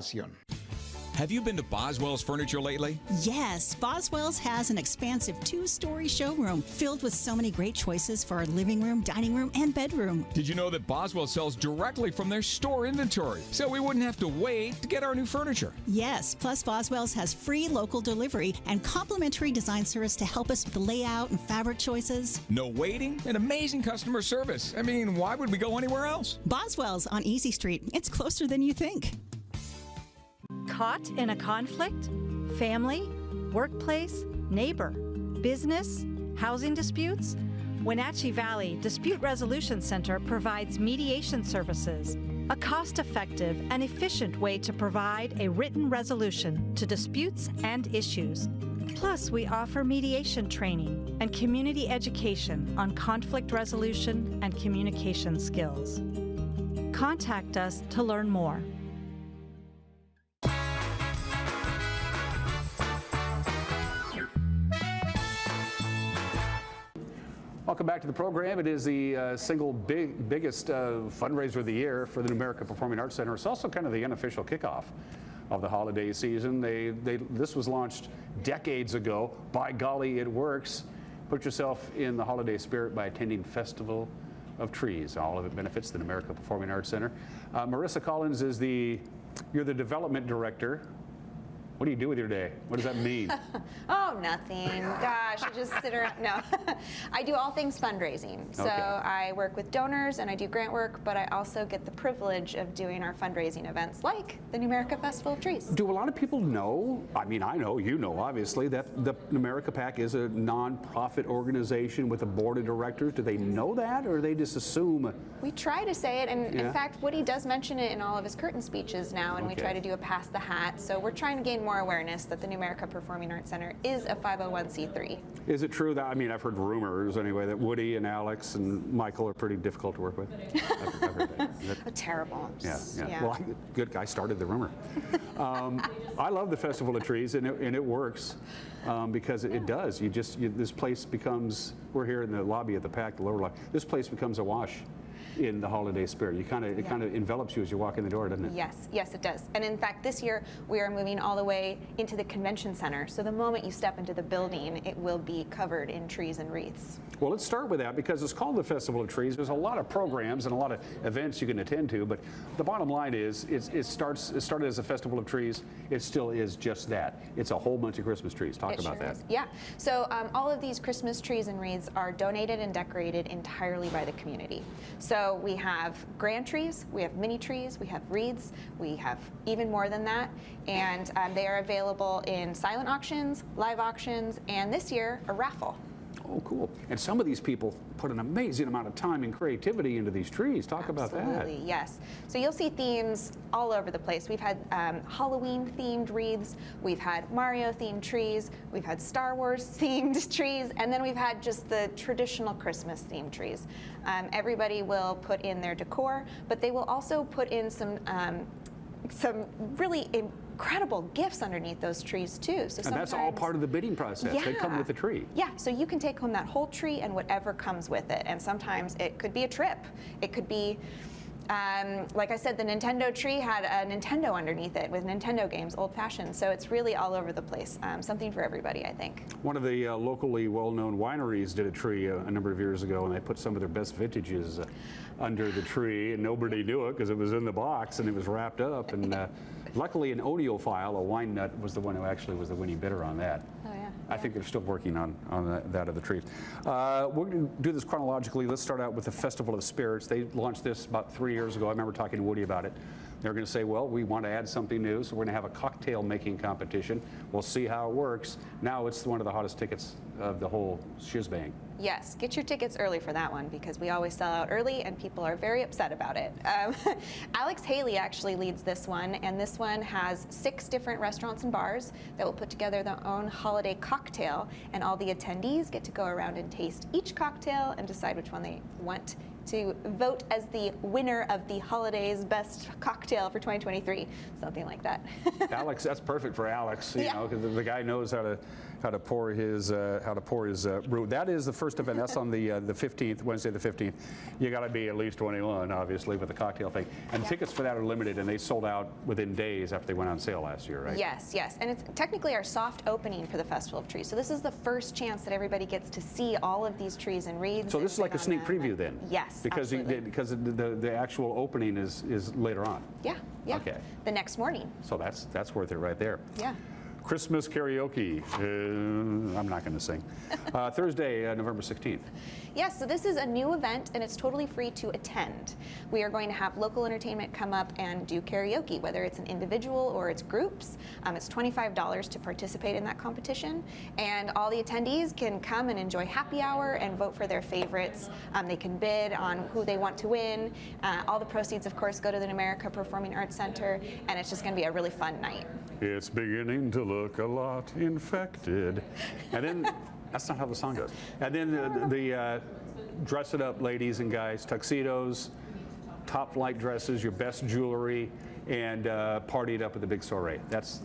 Have you been to Boswell's Furniture lately? Yes, Boswell's has an expansive 2-story showroom filled with so many great choices for our living room, dining room, and bedroom. Did you know that Boswell sells directly from their store inventory, so we wouldn't have to wait to get our new furniture? Yes, plus Boswell's has free local delivery and complimentary design service to help us with the layout and fabric choices. No waiting and amazing customer service. I mean, why would we go anywhere else? Boswell's on Easy Street. It's closer than you think. Caught in a conflict? Family, workplace, neighbor, business, housing disputes? Wenatchee Valley Dispute Resolution Center provides mediation services, a cost-effective and efficient way to provide a written resolution to disputes and issues. Plus, we offer mediation training and community education on conflict resolution and communication skills. Contact us to learn more. Welcome back to the program. It is the single biggest fundraiser of the year for the New America Performing Arts Center. It's also kind of the unofficial kickoff of the holiday season. This was launched decades ago. By golly, it works. Put yourself in the holiday spirit by attending Festival of Trees. All of it benefits the New America Performing Arts Center. Marissa Collins is you're the development director. What do you do with your day? What does that mean? Oh, nothing. Gosh, I just sit around. No, I do all things fundraising. So Okay. I work with donors and I do grant work, but I also get the privilege of doing our fundraising events like the New America Festival of Trees. Do a lot of people know, I mean, I know, you know, obviously, that the New America PAC is a nonprofit organization with a board of directors? Do they know that, or they just assume? We try to say it, and Yeah. in fact, Woody does mention it in all of his curtain speeches now, and we Okay. try to do a pass the hat. So we're trying to gain more awareness that the Numerica Performing Arts Center is a 501c3. Is it true that, I mean, I've heard rumors anyway, that Woody and Alex and Michael are pretty difficult to work with? I've heard that. Terrible. Yeah. Well, good guy started the rumor. I love the Festival of Trees, and it works because it does. This place becomes, we're here in the lobby at the PAC, the lower lobby, this place becomes awash in the holiday spirit. It kind of envelops you as you walk in the door, doesn't it? Yes, it does. And in fact, this year we are moving all the way into the convention center. So the moment you step into the building, it will be covered in trees and wreaths. Well, let's start with that because it's called the Festival of Trees. There's a lot of programs and a lot of events you can attend to, but the bottom line is it started as a Festival of Trees. It still is just that. It's a whole bunch of Christmas trees. Talk about that. Yeah. So all of these Christmas trees and wreaths are donated and decorated entirely by the community. So we have grand trees, we have mini trees, we have wreaths, we have even more than that, and they are available in silent auctions, live auctions, and this year, a raffle. Oh, cool. And some of these people put an amazing amount of time and creativity into these trees. Talk about that. Absolutely, yes. So you'll see themes all over the place. We've had Halloween-themed wreaths, we've had Mario-themed trees, we've had Star Wars-themed trees, and then we've had just the traditional Christmas-themed trees. Everybody will put in their decor, but they will also put in some really incredible gifts underneath those trees too. So and that's all part of the bidding process. Yeah. They come with the tree. Yeah, so you can take home that whole tree and whatever comes with it. And sometimes it could be a trip. It could be, like I said, the Nintendo tree had a Nintendo underneath it with Nintendo games, old-fashioned. So it's really all over the place. Something for everybody, I think. One of the locally well-known wineries did a tree a number of years ago, and they put some of their best vintages under the tree, and nobody knew it because it was in the box and it was wrapped up. And luckily, an Oneophile, a wine nut, was the one who actually was the winning bidder on that. Oh, yeah. I think they're still working on that of the tree. We're going to do this chronologically. Let's start out with the Festival of Spirits. They launched this about 3 years ago. I remember talking to Woody about it. They're going to say, well, we want to add something new, so we're going to have a cocktail making competition. We'll see how it works. Now it's one of the hottest tickets of the whole shizbang. Yes, get your tickets early for that one because we always sell out early and people are very upset about it. Alex Haley actually leads this one, and this one has 6 different restaurants and bars that will put together their own holiday cocktail, and all the attendees get to go around and taste each cocktail and decide which one they want to vote as the winner of the holidays best cocktail for 2023, something like that. Alex, that's perfect for Alex, you know, because the guy knows how to pour his brew. That is the first event. That's on the 15th, Wednesday the 15th. You got to be at least 21, obviously, with the cocktail thing. And tickets for that are limited, and they sold out within days after they went on sale last year, right? Yes, and it's technically our soft opening for the Festival of Trees. So this is the first chance that everybody gets to see all of these trees and wreaths. So this is like a sneak preview then? Yes. Because the actual opening is later on. Yeah. Okay. The next morning. So that's worth it right there. Yeah. Christmas karaoke. I'm not going to sing. Thursday, November 16th. Yes, so this is a new event and it's totally free to attend. We are going to have local entertainment come up and do karaoke, whether it's an individual or it's groups. It's $25 to participate in that competition, and all the attendees can come and enjoy happy hour and vote for their favorites. They can bid on who they want to win. All the proceeds, of course, go to the Numerica Performing Arts Center, and it's just going to be a really fun night. It's beginning to look a lot infected. And then, that's not how the song goes. And then the dress it up ladies and guys, tuxedos, top flight dresses, your best jewelry, and party it up with a big soiree. That's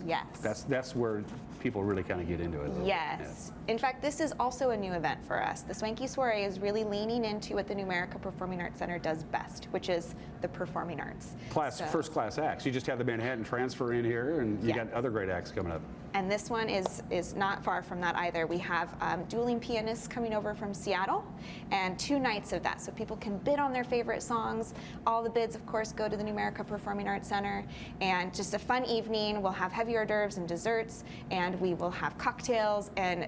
where people really kind of get into it. Yes. In fact, this is also a new event for us. The Swanky Soiree is really leaning into what the Numerica Performing Arts Center does best, which is the performing arts. First class acts. You just have the Manhattan Transfer in here, and you got other great acts coming up. And this one is not far from that either. We have dueling pianists coming over from Seattle, and 2 nights of that. So people can bid on their favorite songs. All the bids, of course, go to the Numerica Performing Arts Center. And just a fun evening. We'll have heavy hors d'oeuvres and desserts, and we will have cocktails and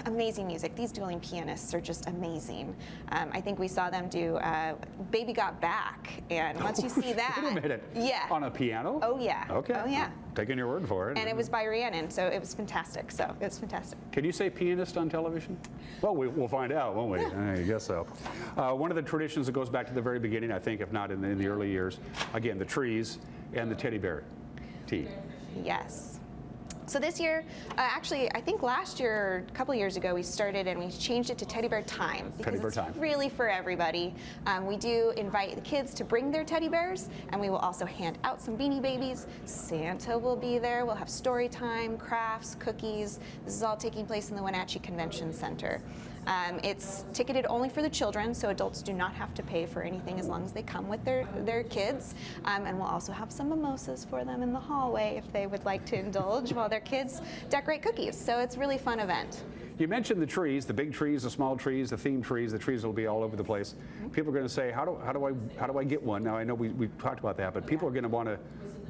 amazing music. These dueling pianists are just amazing. I think we saw them do Baby Got Back, and once you see that... Wait a minute. Yeah. On a piano? Oh, yeah. Okay. Oh, yeah. Taking your word for it. And it was by Rhiannon, so it was fantastic. Can you say pianist on television? Well, we'll find out, won't we? Yeah. I guess so. One of the traditions that goes back to the very beginning, I think, if not in the early years, again, the trees and the teddy bear tea. Yes. So this year, actually, I think last year, a couple years ago, we started and we changed it to Teddy Bear Time. Because it's really for everybody. We do invite the kids to bring their teddy bears, and we will also hand out some Beanie Babies. Santa will be there. We'll have story time, crafts, cookies. This is all taking place in the Wenatchee Convention Center. It's ticketed only for the children, so adults do not have to pay for anything as long as they come with their kids. And we'll also have some mimosas for them in the hallway if they would like to indulge while their kids decorate cookies. So it's a really fun event. You mentioned the trees, the big trees, the small trees, the themed trees. The trees will be all over the place. People are going to say, how do I get one? Now I know we talked about that, but people are going to want to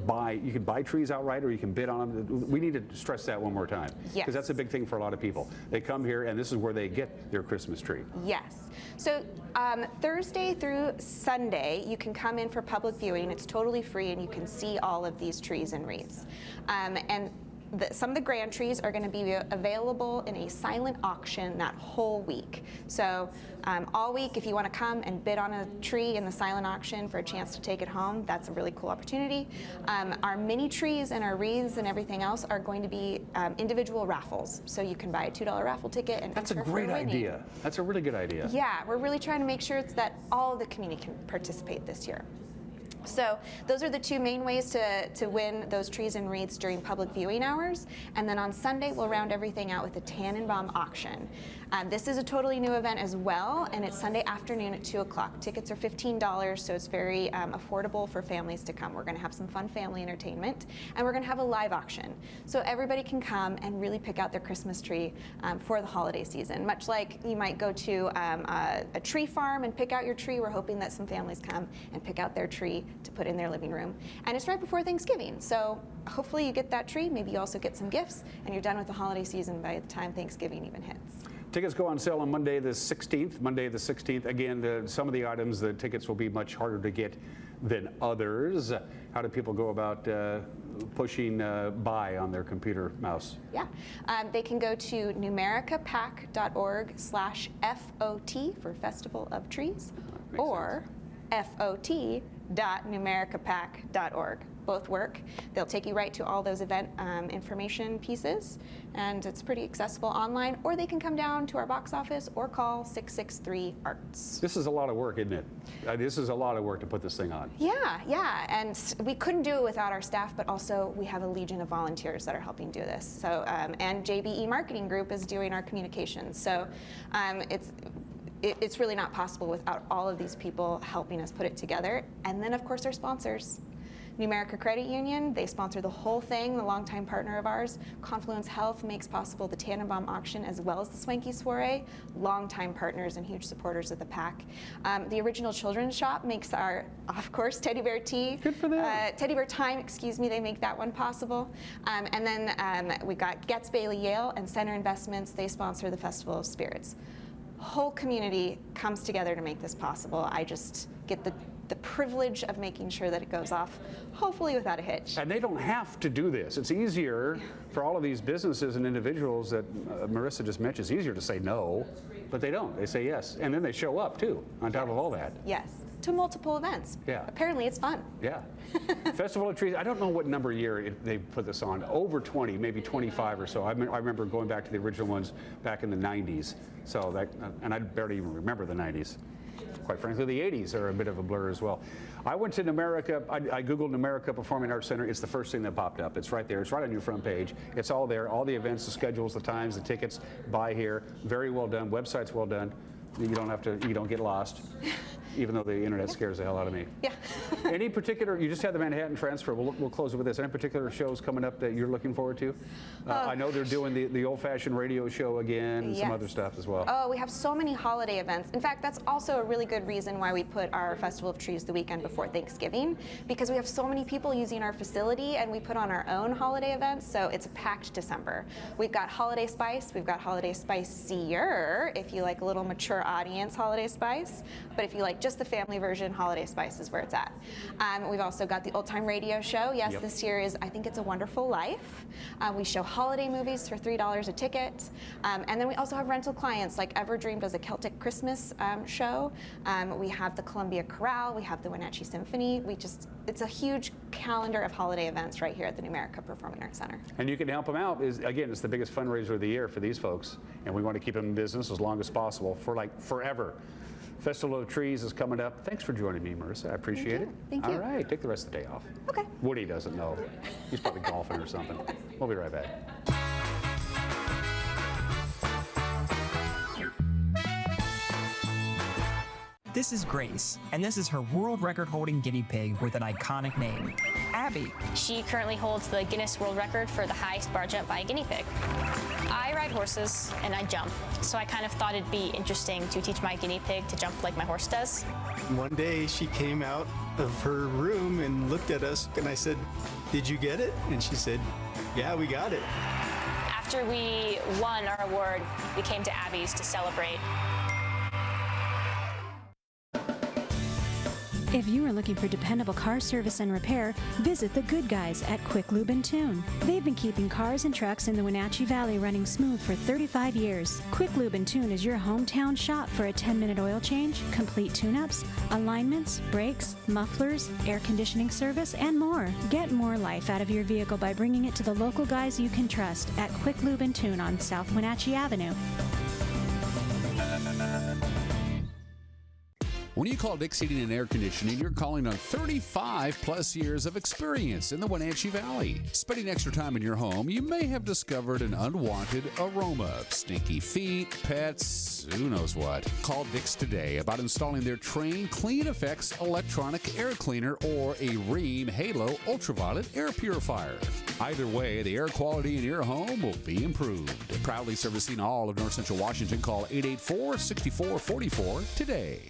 buy. You can buy trees outright, or you can bid on them. We need to stress that one more time, because that's a big thing for a lot of people. They come here, and this is where they get their Christmas tree. Yes. So Thursday through Sunday, you can come in for public viewing. It's totally free, and you can see all of these trees and wreaths. Some of the grand trees are going to be available in a silent auction that whole week. So all week, if you want to come and bid on a tree in the silent auction for a chance to take it home, that's a really cool opportunity. Our mini trees and our wreaths and everything else are going to be individual raffles. So you can buy a $2 raffle ticket and That's a enter for great winning. idea. That's a really good idea. Yeah, we're really trying to make sure that all of the community can participate this year. So those are the two main ways to win those trees and wreaths during public viewing hours. And then on Sunday, we'll round everything out with the Tannenbaum auction. This is a totally new event as well, and it's Sunday afternoon at 2 o'clock. Tickets are $15, so it's very affordable for families to come. We're going to have some fun family entertainment, and we're going to have a live auction. So everybody can come and really pick out their Christmas tree for the holiday season. Much like you might go to a tree farm and pick out your tree, we're hoping that some families come and pick out their tree to put in their living room. And it's right before Thanksgiving, so hopefully you get that tree. Maybe you also get some gifts, and you're done with the holiday season by the time Thanksgiving even hits. Tickets go on sale on Monday the 16th. Again, some of the items, the tickets will be much harder to get than others. How do people go about pushing buy on their computer mouse? Yeah, they can go to numericapac.org/FOT for Festival of Trees, or FOT.numericapac.org. Both work. They'll take you right to all those event information pieces, and it's pretty accessible online, or they can come down to our box office or call 663-ARTS. This is a lot of work, isn't it? This is a lot of work to put this thing on. Yeah, and we couldn't do it without our staff, but also we have a legion of volunteers that are helping do this. So, and JBE Marketing Group is doing our communications. So it's really not possible without all of these people helping us put it together. And then, of course, our sponsors. Numerica Credit Union, they sponsor the whole thing, the longtime partner of ours. Confluence Health makes possible the Tannenbaum auction as well as the Swanky Soiree. Longtime partners and huge supporters of the PAC. The Original Children's Shop makes our, of course, Teddy Bear Tea. Good for them. Teddy Bear Time, excuse me, they make that one possible. And then we got Getz Bailey Yale and Center Investments, they sponsor the Festival of Spirits. Whole community comes together to make this possible. I just get the privilege of making sure that it goes off, hopefully without a hitch. And they don't have to do this. It's easier for all of these businesses and individuals that Marissa just mentioned. It's easier to say no, but they don't. They say yes. And then they show up, too, on top of all that. Yes, to multiple events. Yeah. Apparently it's fun. Yeah. Festival of Trees, I don't know what number year they put this on. Over 20, maybe 25 or so. I remember going back to the original ones back in the 90s. So that, and I barely even remember the 90s. Quite frankly, the 80s are a bit of a blur as well. I went to Numerica, I Googled Numerica Performing Arts Center. It's the first thing that popped up. It's right there. It's right on your front page. It's all there. All the events, the schedules, the times, the tickets, buy here. Very well done. Website's well done. You don't get lost, even though the internet scares the hell out of me. Yeah. Any particular, you just had the Manhattan Transfer. We'll close it with this. Any particular shows coming up that you're looking forward to? I know they're doing the old-fashioned radio show again and some other stuff as well. Oh, we have so many holiday events. In fact, that's also a really good reason why we put our Festival of Trees the weekend before Thanksgiving, because we have so many people using our facility, and we put on our own holiday events, so it's a packed December. We've got Holiday Spice. We've got Holiday Spicier, if you like a little mature mature audience holiday spice, but if you like just the family version, holiday spice is where it's at. We've also got the old time radio show. Yes, this year is I Think It's a Wonderful Life. We show holiday movies for $3 a ticket. And then we also have rental clients like Everdream does a Celtic Christmas show. We have the Columbia Chorale, we have the Wenatchee Symphony. It's a huge calendar of holiday events right here at the Numerica Performing Arts Center. And you can help them out. Again, it's the biggest fundraiser of the year for these folks, and we want to keep them in business as long as possible for like forever. Festival of Trees is coming up. Thanks for joining me, Marissa. I appreciate it. Thank you. All right, take the rest of the day off. Okay. Woody doesn't know. He's probably golfing or something. We'll be right back. This is Grace, and this is her world record-holding guinea pig with an iconic name, Abby. She currently holds the Guinness World Record for the highest bar jump by a guinea pig. I ride horses and I jump, so I kind of thought it'd be interesting to teach my guinea pig to jump like my horse does. One day she came out of her room and looked at us, and I said, "Did you get it?" And she said, "Yeah, we got it." After we won our award, we came to Abby's to celebrate. If you are looking for dependable car service and repair, visit the good guys at Quick Lube and Tune. They've been keeping cars and trucks in the Wenatchee Valley running smooth for 35 years. Quick Lube and Tune is your hometown shop for a 10-minute oil change, complete tune-ups, alignments, brakes, mufflers, air conditioning service, and more. Get more life out of your vehicle by bringing it to the local guys you can trust at Quick Lube and Tune on South Wenatchee Avenue. When you call Dick's Heating and Air Conditioning, you're calling on 35 plus years of experience in the Wenatchee Valley. Spending extra time in your home, you may have discovered an unwanted aroma. Stinky feet, pets, who knows what. Call Dick's today about installing their Train Clean Effects electronic air cleaner or a Rheem Halo ultraviolet air purifier. Either way, the air quality in your home will be improved. Proudly servicing all of North Central Washington, call 884-6444 today.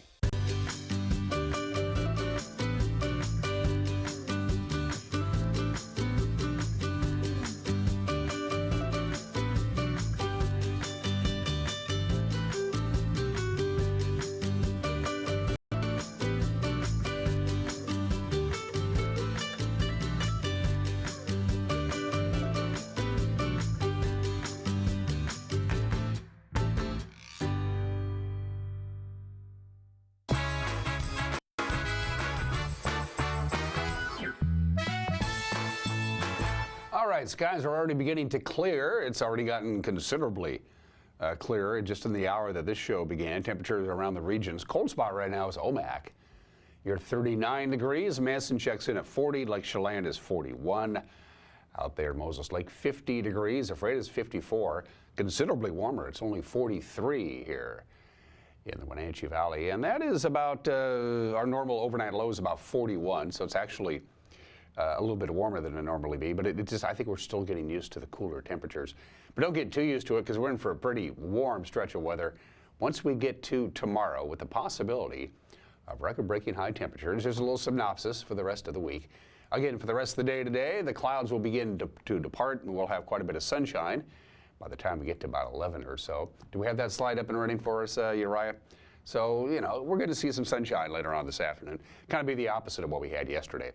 All right, skies are already beginning to clear. It's already gotten considerably clearer just in the hour that this show began. Temperatures around the regions. Cold spot right now is Omak. You're 39 degrees. Madison checks in at 40. Lake Chelan is 41. Out there, Moses Lake, 50 degrees. Afraid is 54. Considerably warmer. It's only 43 here in the Wenatchee Valley. And that is about, our normal overnight low is about 41. So it's actually a little bit warmer than it normally be, but I think we're still getting used to the cooler temperatures. But don't get too used to it because we're in for a pretty warm stretch of weather. Once we get to tomorrow with the possibility of record-breaking high temperatures, there's a little synopsis for the rest of the week. Again, for the rest of the day today, the clouds will begin to depart and we'll have quite a bit of sunshine by the time we get to about 11 or so. Do we have that slide up and running for us, Uriah? So, you know, we're going to see some sunshine later on this afternoon. Kind of be the opposite of what we had yesterday.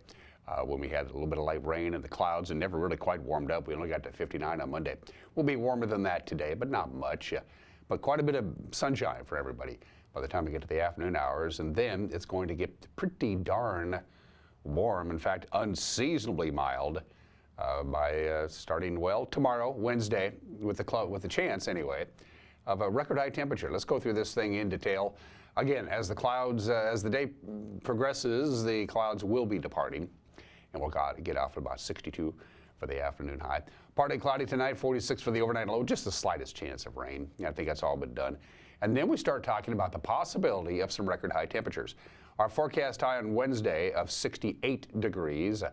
When we had a little bit of light rain and the clouds and never really quite warmed up. We only got to 59 on Monday. We'll be warmer than that today, but not much. But quite a bit of sunshine for everybody by the time we get to the afternoon hours. And then it's going to get pretty darn warm. In fact, unseasonably mild by starting, well, tomorrow, Wednesday, with the chance anyway, of a record high temperature. Let's go through this thing in detail. Again, as the clouds, as the day progresses, the clouds will be departing. And we'll get off at about 62 for the afternoon high. Partly cloudy tonight, 46 for the overnight low, just the slightest chance of rain. I think that's all but done. And then we start talking about the possibility of some record high temperatures. Our forecast high on Wednesday of 68 degrees,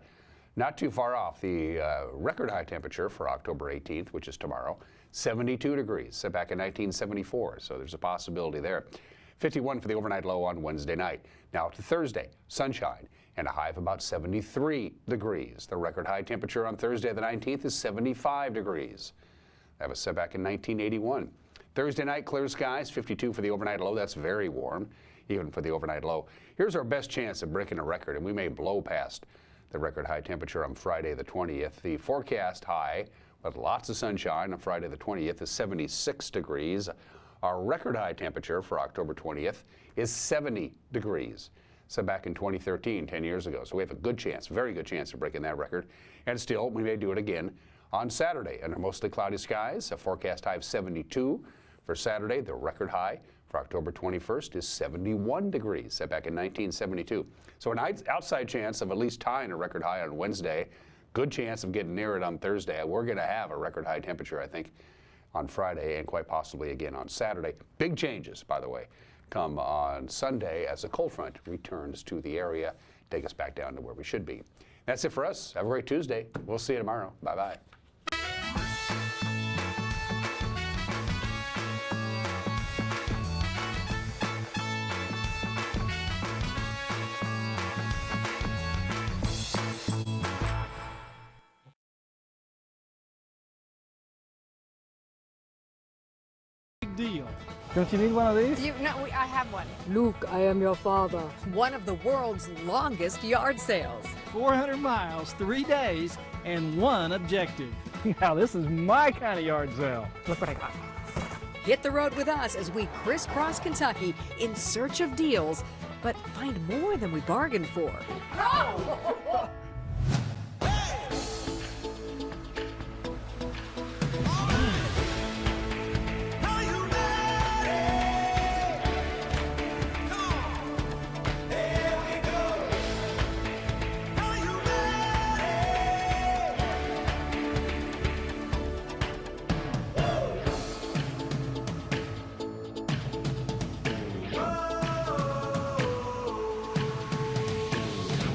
not too far off the record high temperature for October 18th, which is tomorrow, 72 degrees, set back in 1974. So there's a possibility there. 51 for the overnight low on Wednesday night. Now to Thursday, sunshine and a high of about 73 degrees. The record high temperature on Thursday the 19th is 75 degrees. That was set back in 1981. Thursday night, clear skies, 52 for the overnight low. That's very warm, even for the overnight low. Here's our best chance of breaking a record, and we may blow past the record high temperature on Friday the 20th. The forecast high with lots of sunshine on Friday the 20th is 76 degrees. Our record high temperature for October 20th is 70 degrees. So back in 2013, 10 years ago. So we have a good chance, very good chance of breaking that record. And still, we may do it again on Saturday under mostly cloudy skies. A forecast high of 72 for Saturday. The record high for October 21st is 71 degrees, set back in 1972. So an outside chance of at least tying a record high on Wednesday. Good chance of getting near it on Thursday. We're going to have a record high temperature, I think, on Friday and quite possibly again on Saturday. Big changes, by the way, come on Sunday as a cold front returns to the area, take us back down to where we should be. That's it for us. Have a great Tuesday. We'll see you tomorrow. Bye-bye. Deal. Don't you need one of these? I have one. Luke, I am your father. One of the world's longest yard sales. 400 miles, 3 days, and one objective. Now this is my kind of yard sale. Look what I got. Hit the road with us as we crisscross Kentucky in search of deals, but find more than we bargained for. No!